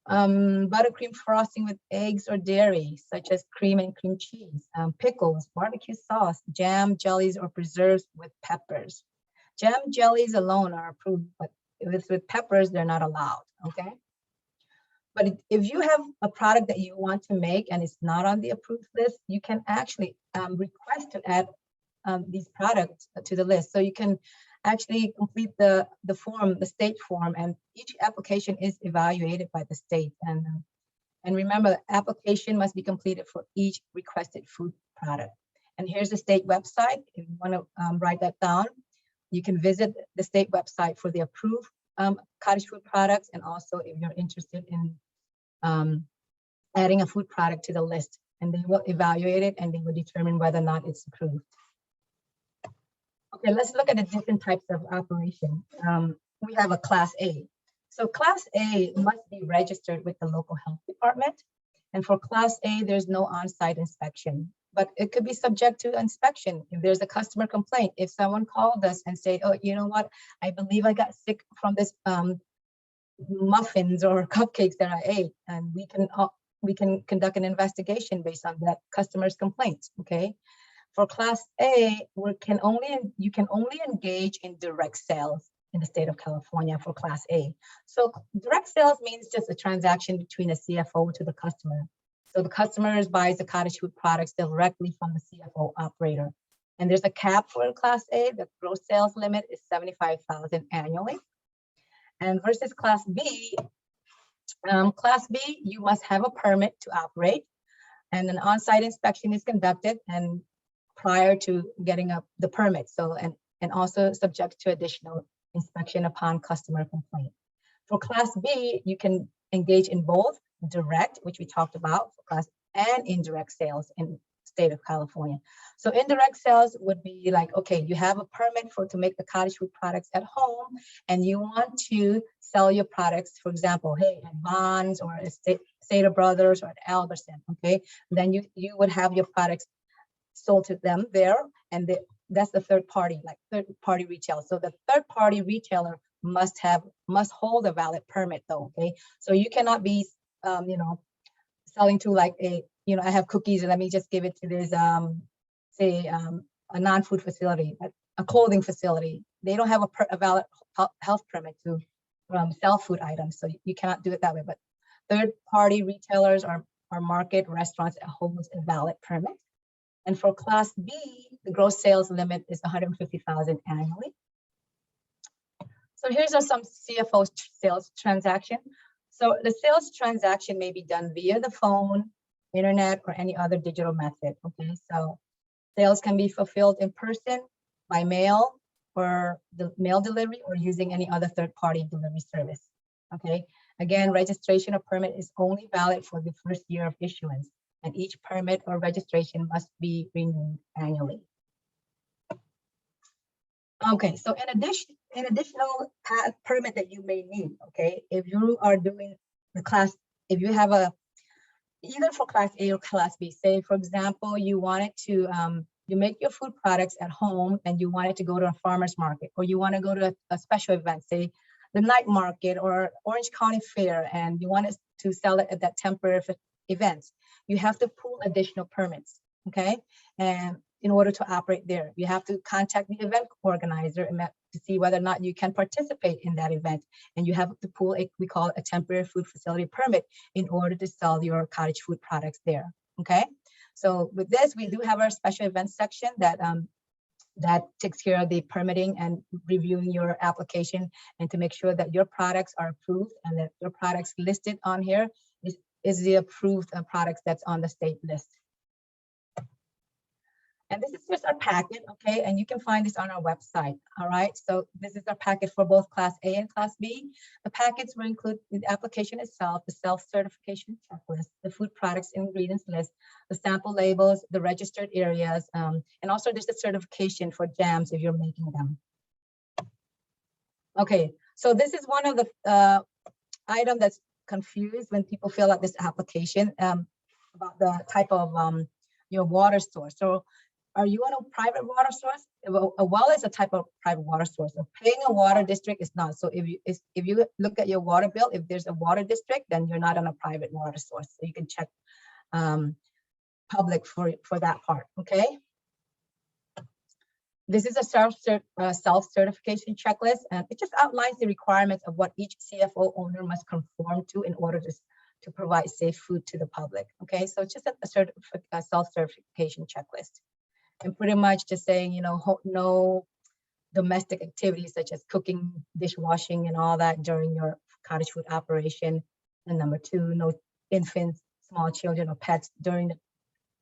Buttercream frosting with eggs or dairy, such as cream and cream cheese, pickles, barbecue sauce, jam, jellies, or preserves with peppers. Jam jellies alone are approved, but if it's with peppers, they're not allowed, okay? But if you have a product that you want to make and it's not on the approved list, you can actually request to add these products to the list. So you can actually complete the form, the state form, and each application is evaluated by the state. And remember, the application must be completed for each requested food product. And here's the state website. If you want to write that down, you can visit the state website for the approved cottage food products, and also if you're interested in adding a food product to the list, and they will evaluate it and they will determine whether or not it's approved. Okay, let's look at the different types of operation. We have a Class A. So Class A must be registered with the local health department. And for Class A, there's no on-site inspection, but it could be subject to inspection if there's a customer complaint. If someone called us and said, oh, you know what, I believe I got sick from this muffins or cupcakes that I ate, and we can conduct an investigation based on that customer's complaint, okay? For Class A, you can only engage in direct sales in the state of California for Class A. So direct sales means just a transaction between a CFO to the customer. So the customer buys the cottage food products directly from the CFO operator. And there's a cap for Class A. The gross sales limit is $75,000 annually. And versus Class B, you must have a permit to operate, and an on-site inspection is conducted and prior to getting up the permit. So, and also subject to additional inspection upon customer complaint. For Class B, you can engage in both direct, which we talked about, for Class, and indirect sales in the state of California. So indirect sales would be like, okay, you have a permit to make the cottage food products at home, and you want to sell your products, for example, hey, at Vons or at Stater Brothers or at Albertson, okay? Then you would have your products sold to them there, and that's the third party, like third party retail. So the third party retailer must hold a valid permit though, okay? So you cannot be, selling to like I have cookies and let me just give it to this, say a non-food facility, a clothing facility. They don't have a valid health permit to sell food items, so you cannot do it that way. But third party retailers are market restaurants that holds a valid permit. And for Class B, the gross sales limit is $150,000 annually. So here's some CFO sales transaction. So the sales transaction may be done via the phone, internet, or any other digital method, okay? So sales can be fulfilled in person, by mail, or the mail delivery, or using any other third-party delivery service, okay? Again, registration or permit is only valid for the first year of issuance, and each permit or registration must be renewed annually. Okay, so an additional permit that you may need, okay, if you are doing the class, if you have either for Class A or Class B, say for example, you wanted to, you make your food products at home and you wanted to go to a farmer's market, or you want to go to a special event, say the night market or Orange County Fair, and you wanted to sell it at that temporary event, you have to pull additional permits, okay? And in order to operate there, you have to contact the event organizer to see whether or not you can participate in that event. And you have to pull we call it a temporary food facility permit in order to sell your cottage food products there, okay? So with this, we do have our special events section that takes care of the permitting and reviewing your application, and to make sure that your products are approved and that your products listed on here is the approved products that's on the state list. And this is just our packet, okay? And you can find this on our website, all right? So this is our packet for both Class A and Class B. The packets will include the application itself, the self-certification checklist, the food products and ingredients list, the sample labels, the registered areas, and also there's a certification for jams if you're making them. Okay, so this is one of the item that's confused when people fill out this application about the type of your water source. So are you on a private water source? A well is a type of private water source. So paying a water district is not. So if you look at your water bill, if there's a water district, then you're not on a private water source. So you can check public for that part, okay? This is a self-certification checklist, and it just outlines the requirements of what each CFO owner must conform to in order to provide safe food to the public, okay? So it's just a self-certification checklist. And pretty much just saying, you know, no domestic activities such as cooking, dishwashing, and all that during your cottage food operation. And number two, no infants, small children, or pets during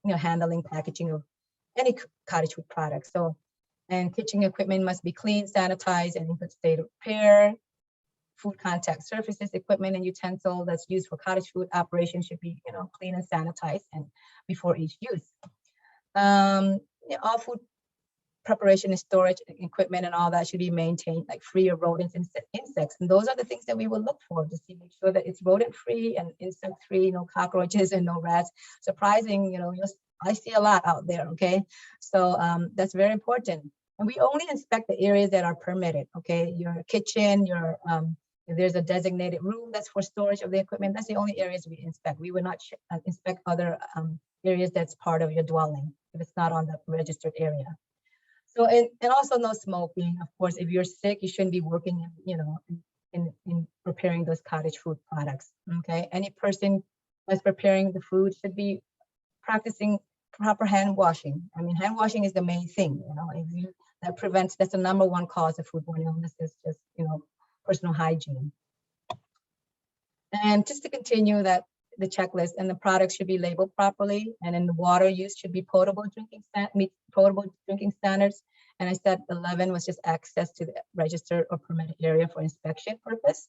the handling, packaging of any cottage food products. So, and kitchen equipment must be clean, sanitized, and in good state of repair. Food contact surfaces, equipment, and utensil that's used for cottage food operation should be, you know, clean and sanitized and before each use. All food preparation and storage equipment and all that should be maintained like free of rodents and insects. And those are the things that we will look for to see, make sure that it's rodent free and insect free, no cockroaches and no rats. Surprising, you know, I see a lot out there, okay? So that's very important. And we only inspect the areas that are permitted, okay? Your kitchen, your, if there's a designated room that's for storage of the equipment, that's the only areas we inspect. We will not inspect other areas that's part of your dwelling if it's not on the registered area. So, and also no smoking. Of course, if you're sick, you shouldn't be working, you know, in preparing those cottage food products, okay? Any person that's preparing the food should be practicing proper hand washing. I mean, hand washing is the main thing, you know, that's the #1 cause of foodborne illness is just, you know, personal hygiene. And just to continue that, the checklist, and the products should be labeled properly, and then the water use should be potable drinking standards. And I said 11 was just access to the registered or permitted area for inspection purpose.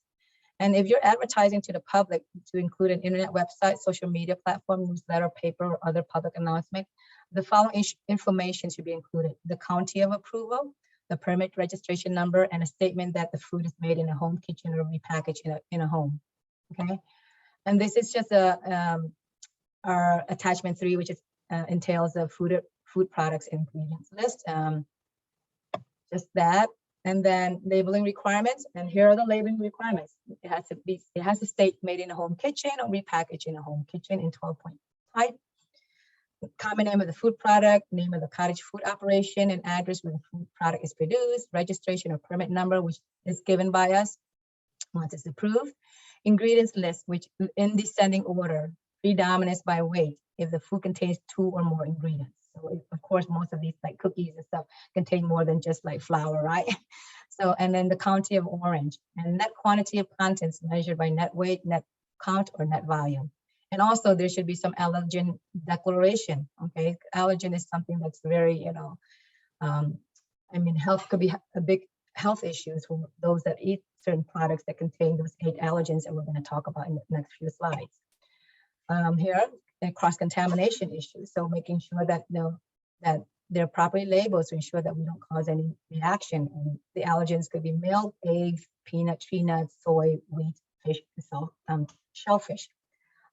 And if you're advertising to the public, to include an internet website, social media platform, newsletter, paper, or other public announcement, the following information should be included: the county of approval, the permit registration number, and a statement that the food is made in a home kitchen or repackaged in a home, okay? And this is just our attachment 3, which is entails the food products and ingredients list. Just that, and then labeling requirements. And here are the labeling requirements. It has to state made in a home kitchen or repackaged in a home kitchen in 12-point type. The common name of the food product, name of the cottage food operation, and address where the food product is produced, registration or permit number, which is given by us once it's approved. Ingredients list, which in descending order, predominance by weight, if the food contains 2 or more ingredients. So of course, most of these like cookies and stuff contain more than just like flour, right? So, and then the county of orange, and net quantity of contents measured by net weight, net count, or net volume. And also there should be some allergen declaration, okay? Allergen is something that's very, you know, I mean, health could be a big health issues for those that eat certain products that contain those 8 allergens that we're going to talk about in the next few slides. Here, cross-contamination issues. So making sure that, you know, that they're properly labeled to ensure that we don't cause any reaction. And the allergens could be milk, eggs, peanuts, tree nuts, soy, wheat, fish, and shellfish.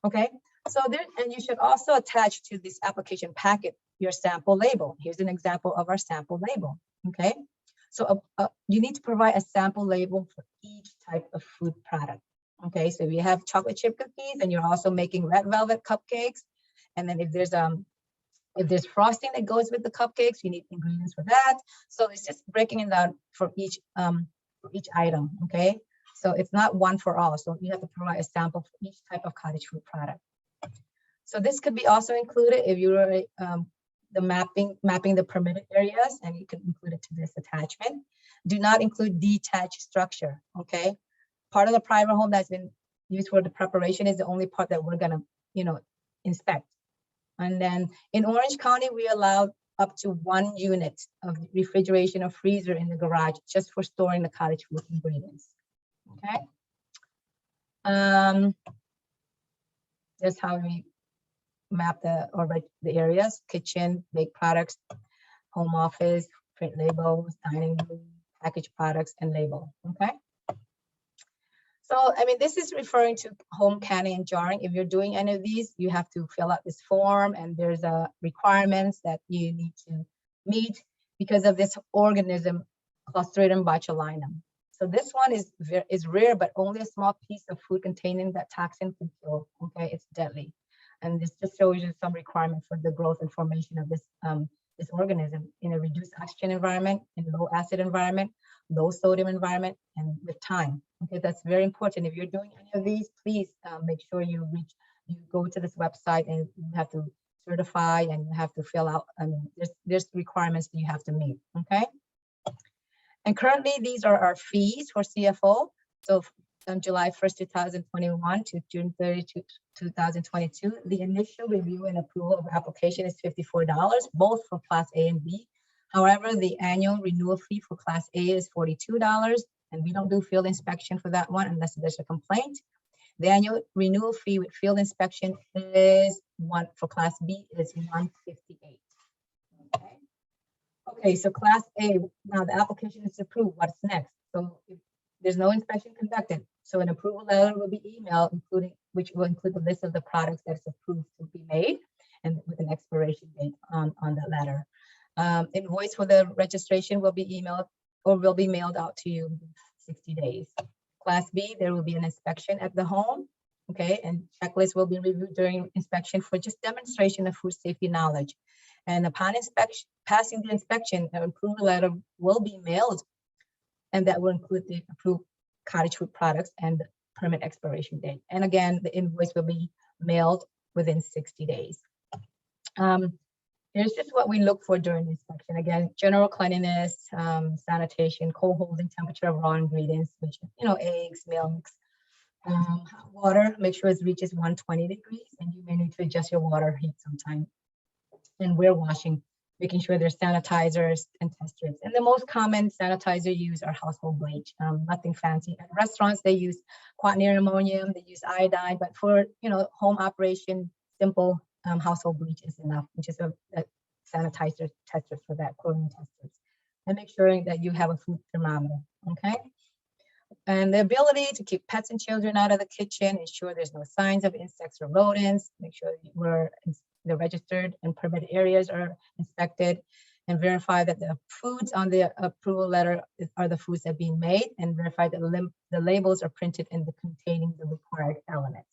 Okay, so there, and you should also attach to this application packet your sample label. Here's an example of our sample label. Okay, so you need to provide a sample label for each type of food product. Okay, so if you have chocolate chip cookies and you're also making red velvet cupcakes, and then if there's frosting that goes with the cupcakes, you need ingredients for that. So it's just breaking it down for each item. Okay, so it's not one for all. So you have to provide a sample for each type of cottage food product. So this could be also included if you're the mapping the permitted areas, and you can include it to this attachment. Do not include detached structure. Okay, part of the private home that's been used for the preparation is the only part that we're gonna, you know, inspect. And then in Orange County, we allow up to 1 unit of refrigeration or freezer in the garage just for storing the cottage food ingredients. Okay. That's how we map the areas: kitchen, baked products, home office, print labels, dining room, packaged products, and label. Okay. So, I mean, this is referring to home canning and jarring. If you're doing any of these, you have to fill out this form, and there's requirements that you need to meet because of this organism, Clostridium botulinum. So this one is rare, but only a small piece of food containing that toxin can kill. Okay, it's deadly, and this just shows you some requirements for the growth and formation of this this organism in a reduced oxygen environment, in low acid environment, low sodium environment, and with time. Okay, that's very important. If you're doing any of these, please make sure you go to this website, and you have to certify, and you have to fill out. I mean, there's requirements that you have to meet. Okay. And currently, these are our fees for CFO. So on July 1st, 2021 to June 30, 2022, the initial review and approval of application is $54, both for Class A and B. However, the annual renewal fee for Class A is $42, and we don't do field inspection for that one unless there's a complaint. The annual renewal fee with field inspection is for Class B is $158. Okay. Okay, so Class A, now the application is approved. What's next? So if there's no inspection conducted, so an approval letter will be emailed, which will include the list of the products that's approved to be made, and with an expiration date on that letter. Invoice for the registration will be emailed or will be mailed out to you in 60 days. Class B, there will be an inspection at the home. Okay, and checklist will be reviewed during inspection for just demonstration of food safety knowledge. And upon passing the inspection, an approval letter will be mailed, and that will include the approved cottage food products and the permit expiration date. And again, the invoice will be mailed within 60 days. Here's just what we look for during the inspection. Again, general cleanliness, sanitation, cold holding temperature of raw ingredients, which, eggs, milks, hot water, make sure it reaches 120 degrees, and you may need to adjust your water heat sometime. And we're washing, making sure there's sanitizers and test strips. And the most common sanitizer used are household bleach, nothing fancy. At restaurants, they use quaternary ammonium, they use iodine, but for, home operation, simple household bleach is enough, which is a sanitizer tester for that, chlorine testers. And make sure that you have a food thermometer, okay? And the ability to keep pets and children out of the kitchen, ensure there's no signs of insects or rodents, make sure the registered and permitted areas are inspected, and verify that the foods on the approval letter are the foods that are being made, and verify that the labels are printed and containing the required elements.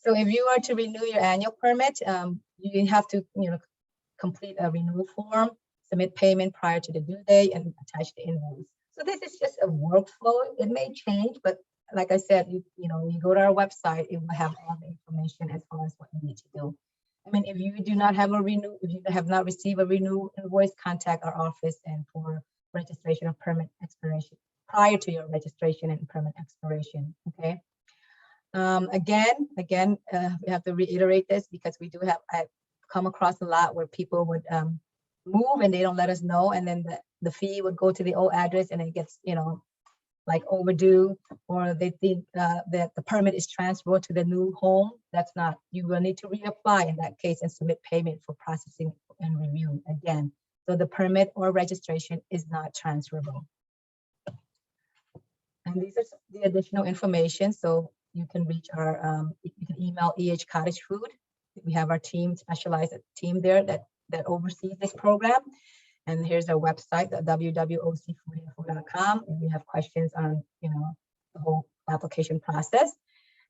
So if you are to renew your annual permit, you have to complete a renewal form, submit payment prior to the due date, and attach the invoice. So this is just a workflow. It may change, but like I said, you go to our website, it will have all the information as far as what you need to do. I mean, if you do not have if you have not received a renewal invoice, contact our office and for registration of permit expiration prior to your registration and permit expiration. Okay. Again, we have to reiterate this because I've come across a lot where people would move and they don't let us know, and then the fee would go to the old address and it gets like overdue, or they think that the permit is transferred to the new home. That's not. You will need to reapply in that case and submit payment for processing and review again. So the permit or registration is not transferable. And these are the additional information. So you can reach our, you can email EH Cottage Food. We have our team, specialized team there that oversees this program. And here's our website, www.ocfoodinfo.com. If you have questions on, the whole application process.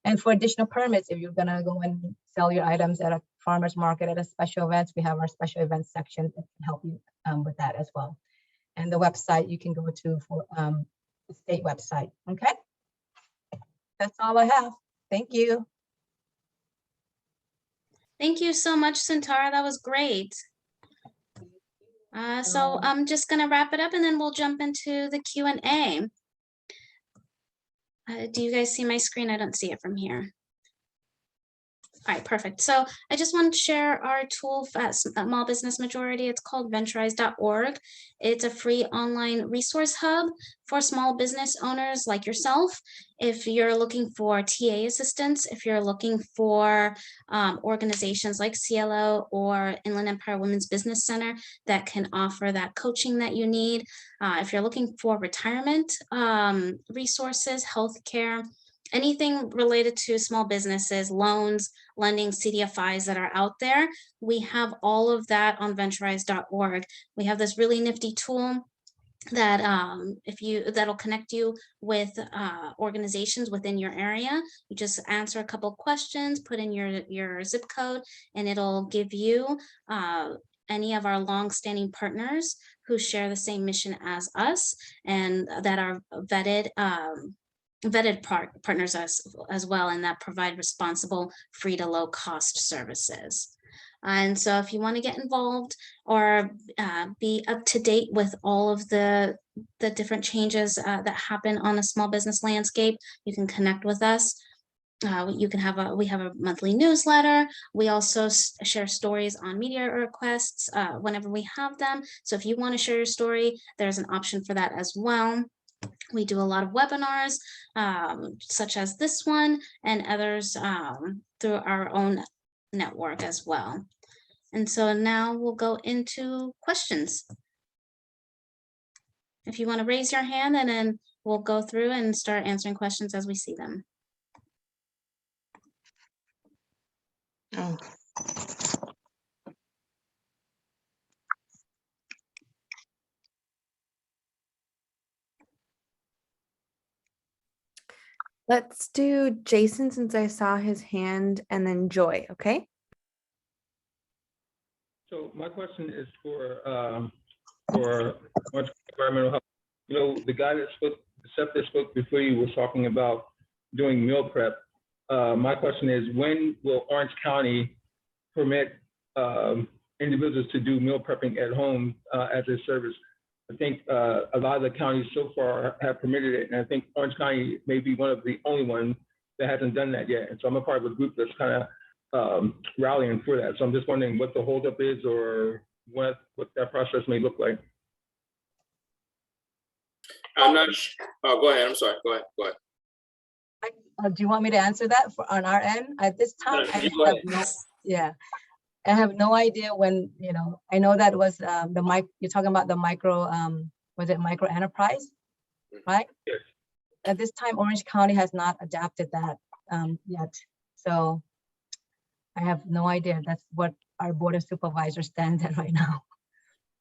And for additional permits, if you're gonna go and sell your items at a farmer's market, at a special events, we have our special events section that can help you with that as well. And the website you can go to for the state website, okay? That's all I have. Thank you. Thank you so much, Santara. That was great. So I'm just going to wrap it up and then we'll jump into the Q&A. Do you guys see my screen? I don't see it from here. All right, perfect. So I just wanted to share our tool at Small Business Majority. It's called venturize.org. It's a free online resource hub for small business owners like yourself. If you're looking for TA assistance, if you're looking for organizations like CIELO or Inland Empire Women's Business Center that can offer that coaching that you need. If you're looking for retirement resources, healthcare, anything related to small businesses, loans, lending, CDFIs that are out there, we have all of that on venturize.org. We have this really nifty tool that that'll connect you with organizations within your area. You just answer a couple questions, put in your zip code, and it'll give you any of our long-standing partners who share the same mission as us and that are vetted partners as well, and that provide responsible, free to low cost services. And so if you want to get involved or be up to date with all of the different changes that happen on the small business landscape, you can connect with us. We have a monthly newsletter. We also share stories on media requests whenever we have them. So if you want to share your story, there's an option for that as well. We do a lot of webinars, such as this one and others through our own network as well. And so now we'll go into questions. If you want to raise your hand, and then we'll go through and start answering questions as we see them. Oh. Let's do Jason since I saw his hand, and then Joy, okay? So my question is for environmental health. You know, the guy that spoke, the chef that spoke before you was talking about doing meal prep. My question is, when will Orange County permit individuals to do meal prepping at home as a service? I think a lot of the counties so far have permitted it, and I think Orange County may be one of the only ones that hasn't done that yet. And so I'm a part of a group that's kind of rallying for that. So I'm just wondering what the holdup is, or what that process may look like. I'm not sure. Oh, go ahead. I'm sorry. Go ahead. Do you want me to answer that on our end? At this time, I have no idea when, you know, I know that was you're talking about the micro, was it micro enterprise, right? Yes. At this time, Orange County has not adapted that yet. So I have no idea. That's what our Board of Supervisors stands at right now.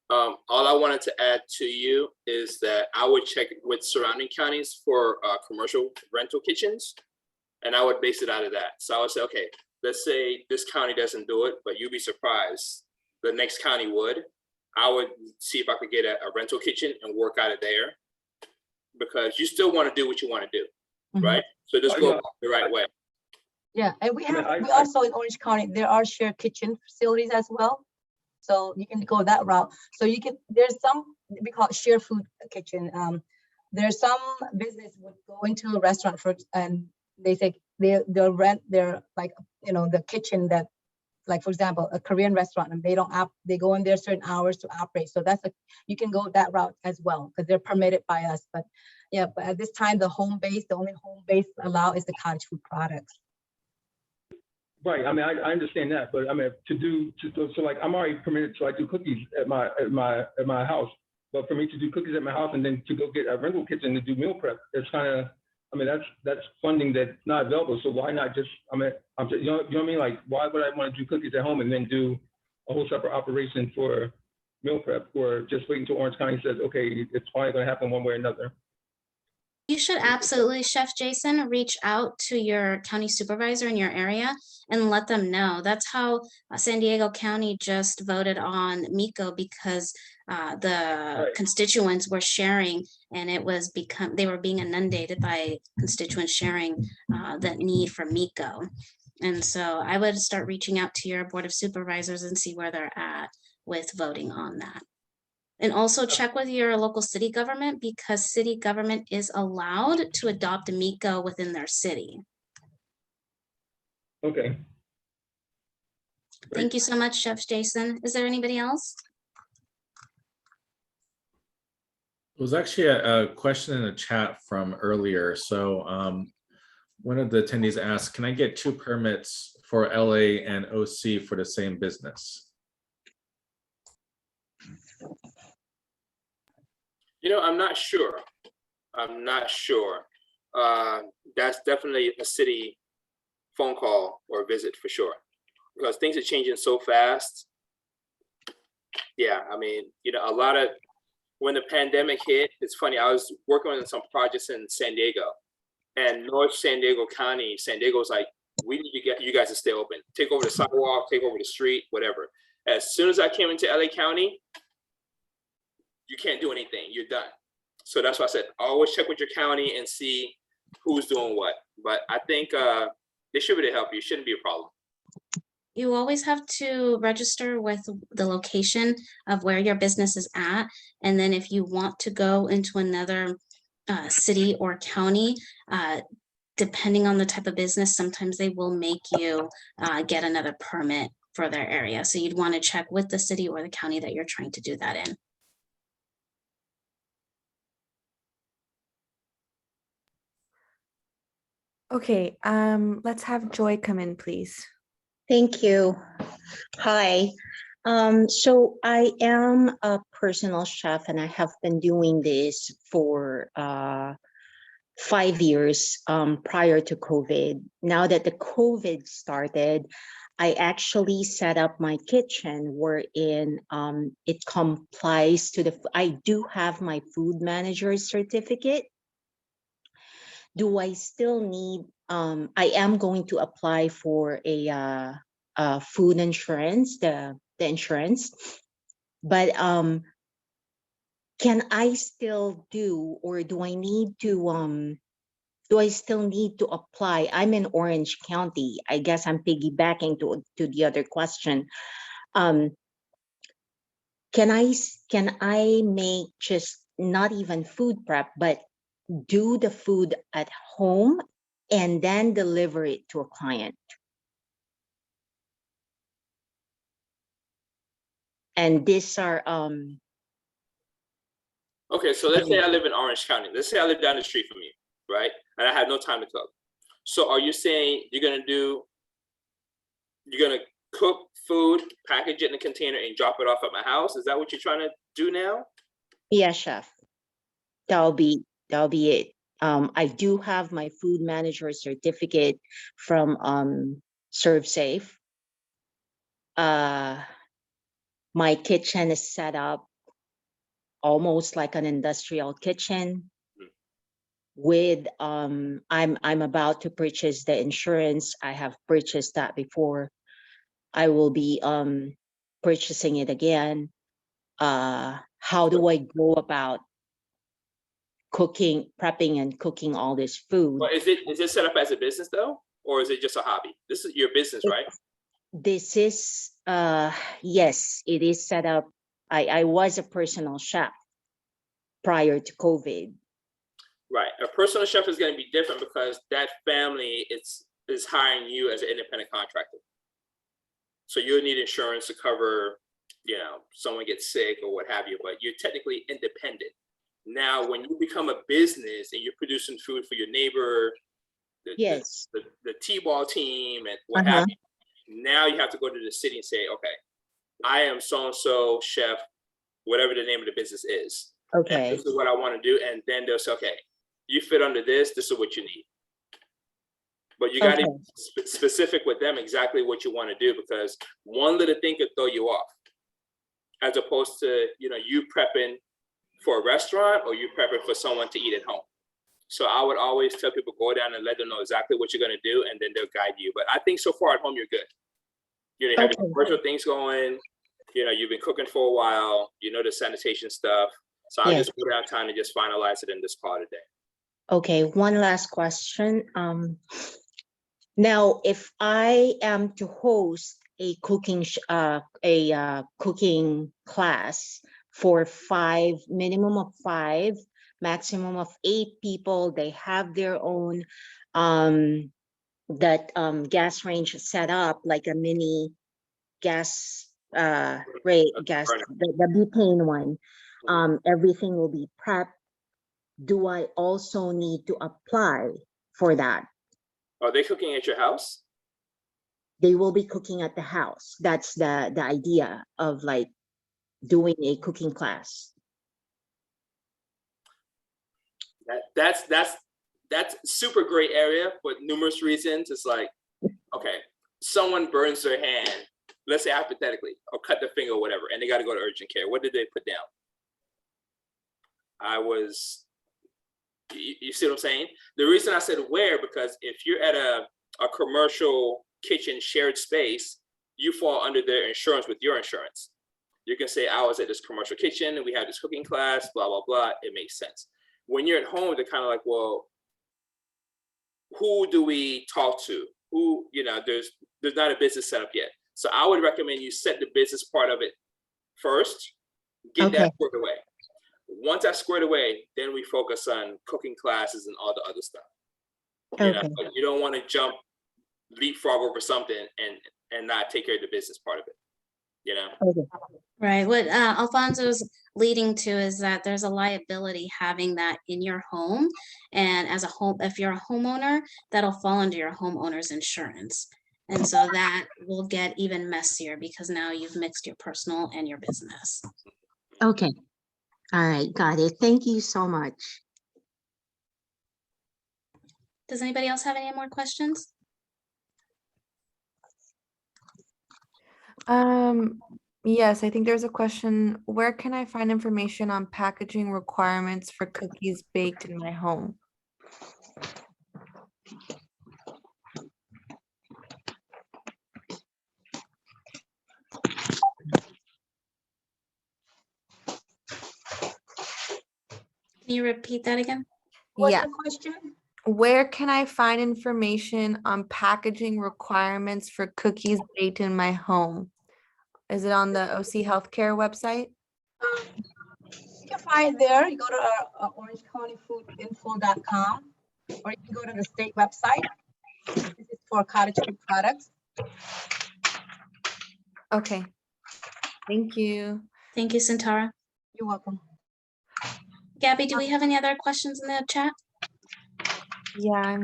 All I wanted to add to you is that I would check with surrounding counties for commercial rental kitchens, and I would base it out of that. So I would say, okay, let's say this county doesn't do it, but you'd be surprised the next county would. I would see if I could get a rental kitchen and work out of there, because you still want to do what you want to do, right? So just go the right way. Yeah, and we also in Orange County, there are shared kitchen facilities as well. So you can go that route. So you can, there's some, we call it shared food kitchen. There's some business would go into a restaurant and they say they'll rent their, like, you know, the kitchen that, like, for example, a Korean restaurant, and they go in there certain hours to operate. So that's you can go that route as well, because they're permitted by us. But yeah, but at this time, the only home base allowed is the cottage food products. Right. I mean, I understand that, but I mean, so like I'm already permitted to do cookies at my house. But for me to do cookies at my house and then to go get a rental kitchen to do meal prep, it's kind of, I mean, that's funding that's not available. So why not just, I mean, you know what I mean? Like, why would I want to do cookies at home and then do a whole separate operation for meal prep, or just wait until Orange County says, okay, it's probably going to happen one way or another? You should absolutely, Chef Jason, reach out to your county supervisor in your area and let them know. That's how San Diego County just voted on MECO, because the constituents were sharing, and they were being inundated by constituents sharing that need for MECO. And so I would start reaching out to your Board of Supervisors and see where they're at with voting on that. And also check with your local city government, because city government is allowed to adopt a MECO within their city. Okay. Thank you so much, Chef Jason. Is there anybody else? It was actually a question in the chat from earlier. So one of the attendees asked, can I get 2 permits for LA and OC for the same business? You know, I'm not sure. I'm not sure. That's definitely a city phone call or visit for sure, because things are changing so fast. Yeah, I mean, you know, when the pandemic hit, it's funny, I was working on some projects in San Diego, and North San Diego County, San Diego's like, we need to get you guys to stay open. Take over the sidewalk, take over the street, whatever. As soon as I came into LA County, you can't do anything, you're done. So that's why I said, always check with your county and see who's doing what. But I think they should be able to help you. It shouldn't be a problem. You always have to register with the location of where your business is at. And then if you want to go into another city or county, depending on the type of business, sometimes they will make you get another permit for their area. So you'd want to check with the city or the county that you're trying to do that in. Okay, let's have Joy come in, please. Thank you. Hi. So I am a personal chef and I have been doing this for 5 years prior to COVID. Now that the COVID started, I actually set up my kitchen wherein it complies to I do have my food manager certificate. Do I still need, I am going to apply for a food insurance, the insurance, but can I still do, or do I need to, do I still need to apply? I'm in Orange County. I guess I'm piggybacking to the other question. Can I make just not even food prep, but do the food at home and then deliver it to a client? And these are Okay, so let's say I live in Orange County. Let's say I live down the street from you, right? And I have no time to cook. So are you saying you're gonna cook food, package it in a container, and drop it off at my house? Is that what you're trying to do now? yeah, chef. That'll be it. I do have my food manager certificate from ServeSafe. My kitchen is set up almost like an industrial kitchen. With I'm about to purchase the insurance. I have purchased that before. I will be purchasing it again. How do I go about cooking, prepping and cooking all this food? Well, is it set up as a business though, or is it just a hobby? This is your business, right? This is yes, it is set up. I was a personal chef prior to COVID. Right. A personal chef is going to be different because that family is hiring you as an independent contractor. So you'll need insurance to cover, you know, someone gets sick or what have you, but you're technically independent. Now, when you become a business and you're producing food for your neighbor, Yes. the T-ball team and what have you, now you have to go to the city and say, okay, I am so-and-so chef, whatever the name of the business is. Okay. And this is what I want to do. And then they'll say, okay, you fit under this, this is what you need. But you got to be specific with them exactly what you want to do, because one little thing could throw you off, as opposed to, you know, you prepping for a restaurant or you prepping for someone to eat at home. So I would always tell people, go down and let them know exactly what you're going to do, and then they'll guide you. But I think so far at home, you're good. You know, you have your commercial things going, you know, you've been cooking for a while, you know, the sanitation stuff. So I'll just go downtown and just finalize it in this call today. Okay, one last question. Now, if I am to host a cooking cooking class for minimum of 5, maximum of 8 people, they have their own gas range set up like a mini gas, rate, gas, burner. the butane one, everything will be prepped. Do I also need to apply for that? Are they cooking at your house? They will be cooking at the house. That's the idea of like doing a cooking class. That's super great area for numerous reasons. It's like, okay, someone burns their hand, let's say hypothetically, or cut their finger or whatever, and they got to go to urgent care. What did they put down? You see what I'm saying? The reason I said where, because if you're at a commercial kitchen shared space, you fall under their insurance with your insurance. You can say, I was at this commercial kitchen and we had this cooking class, blah, blah, blah. It makes sense. When you're at home, they're kind of like, well, who do we talk to? Who, there's not a business set up yet. So I would recommend you set the business part of it first, get that squared away. Once that's squared away, then we focus on cooking classes and all the other stuff. But you don't want to leapfrog over something and not take care of the business part of it. Right. What Alfonso's leading to is that there's a liability having that in your home. And as a home, if you're a homeowner, that'll fall under your homeowner's insurance. And so that will get even messier because now you've mixed your personal and your business. Okay. All right. Got it. Thank you so much. Does anybody else have any more questions? Yes, I think there's a question. Where can I find information on packaging requirements for cookies baked in my home? Can you repeat that again? What's Yeah. the question? Where can I find information on packaging requirements for cookies baked in my home? Is it on the OC Healthcare website? You can find there. You go to our orangecountyfoodinfo.com, or you can go to the state website. This is for cottage food products. Okay. Thank you. Thank you, Santara. You're welcome. Gabby, do we have any other questions in the chat? Yeah,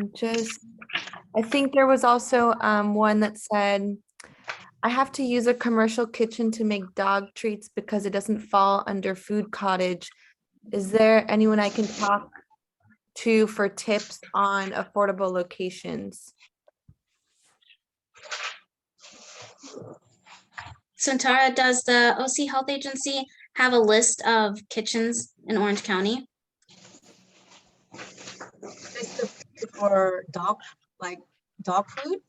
I think there was also one that said, I have to use a commercial kitchen to make dog treats because it doesn't fall under Food Cottage. Is there anyone I can talk to for tips on affordable locations? Santara, does the OC Health Agency have a list of kitchens in Orange County? For dog food?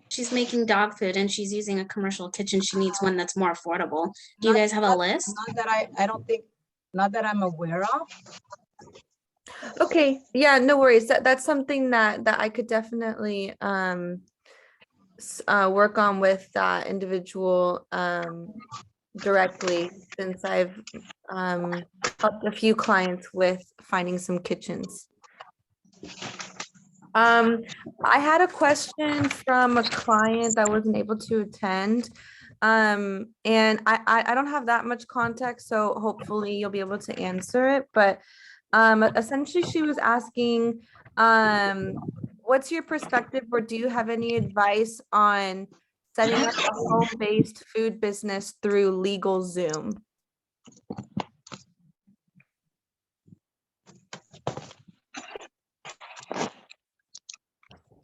She's making dog food and she's using a commercial kitchen. She needs one that's more affordable. Do you guys have a list? Not that not that I'm aware of. Okay, yeah, no worries. That's something that I could definitely work on with that individual directly, since I've helped a few clients with finding some kitchens. I had a question from a client that wasn't able to attend. And I don't have that much context, so hopefully you'll be able to answer it. But essentially she was asking, what's your perspective, or do you have any advice on setting up a home-based food business through LegalZoom?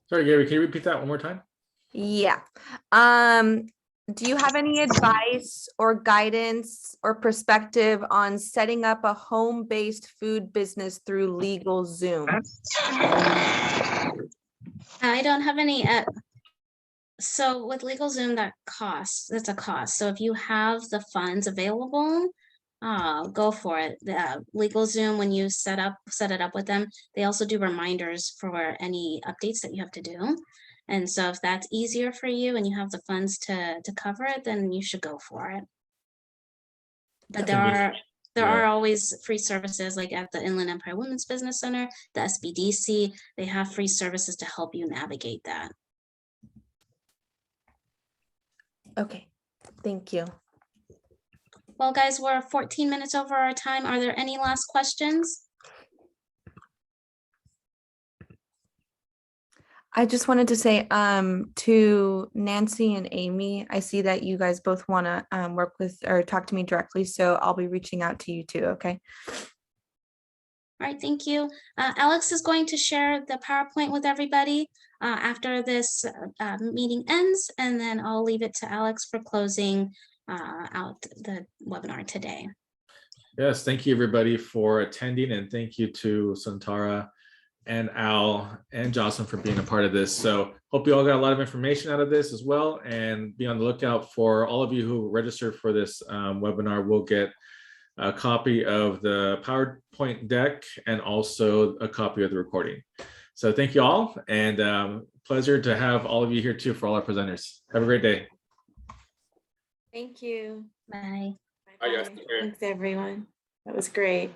Sorry, Gary, can you repeat that one more time? Yeah. Do you have any advice or guidance or perspective on setting up a home-based food business through LegalZoom? I don't have any. So with LegalZoom, that's a cost. So if you have the funds available, go for it. LegalZoom, when you set it up with them, they also do reminders for any updates that you have to do. And so if that's easier for you and you have the funds to cover it, then you should go for it. But there are always free services, like at the Inland Empire Women's Business Center, the SBDC, they have free services to help you navigate that. Okay, Thank you. Well, guys, we're 14 minutes over our time. Are there any last questions? I just wanted to say to Nancy and Amy, I see that you guys both want to work with or talk to me directly, so I'll be reaching out to you too, okay? All right, thank you. Alex is going to share the PowerPoint with everybody after this meeting ends, and then I'll leave it to Alex for closing out the webinar today. Yes, thank you everybody for attending, and thank you to Santara and Al and Jocelyn for being a part of this. So hope you all got a lot of information out of this as well, and be on the lookout for all of you who registered for this webinar. We'll get a copy of the PowerPoint deck and also a copy of the recording. So thank you all, and pleasure to have all of you here too for all our presenters. Have a great day. Thank you. Bye. Bye, guys. Thanks, everyone. That was great.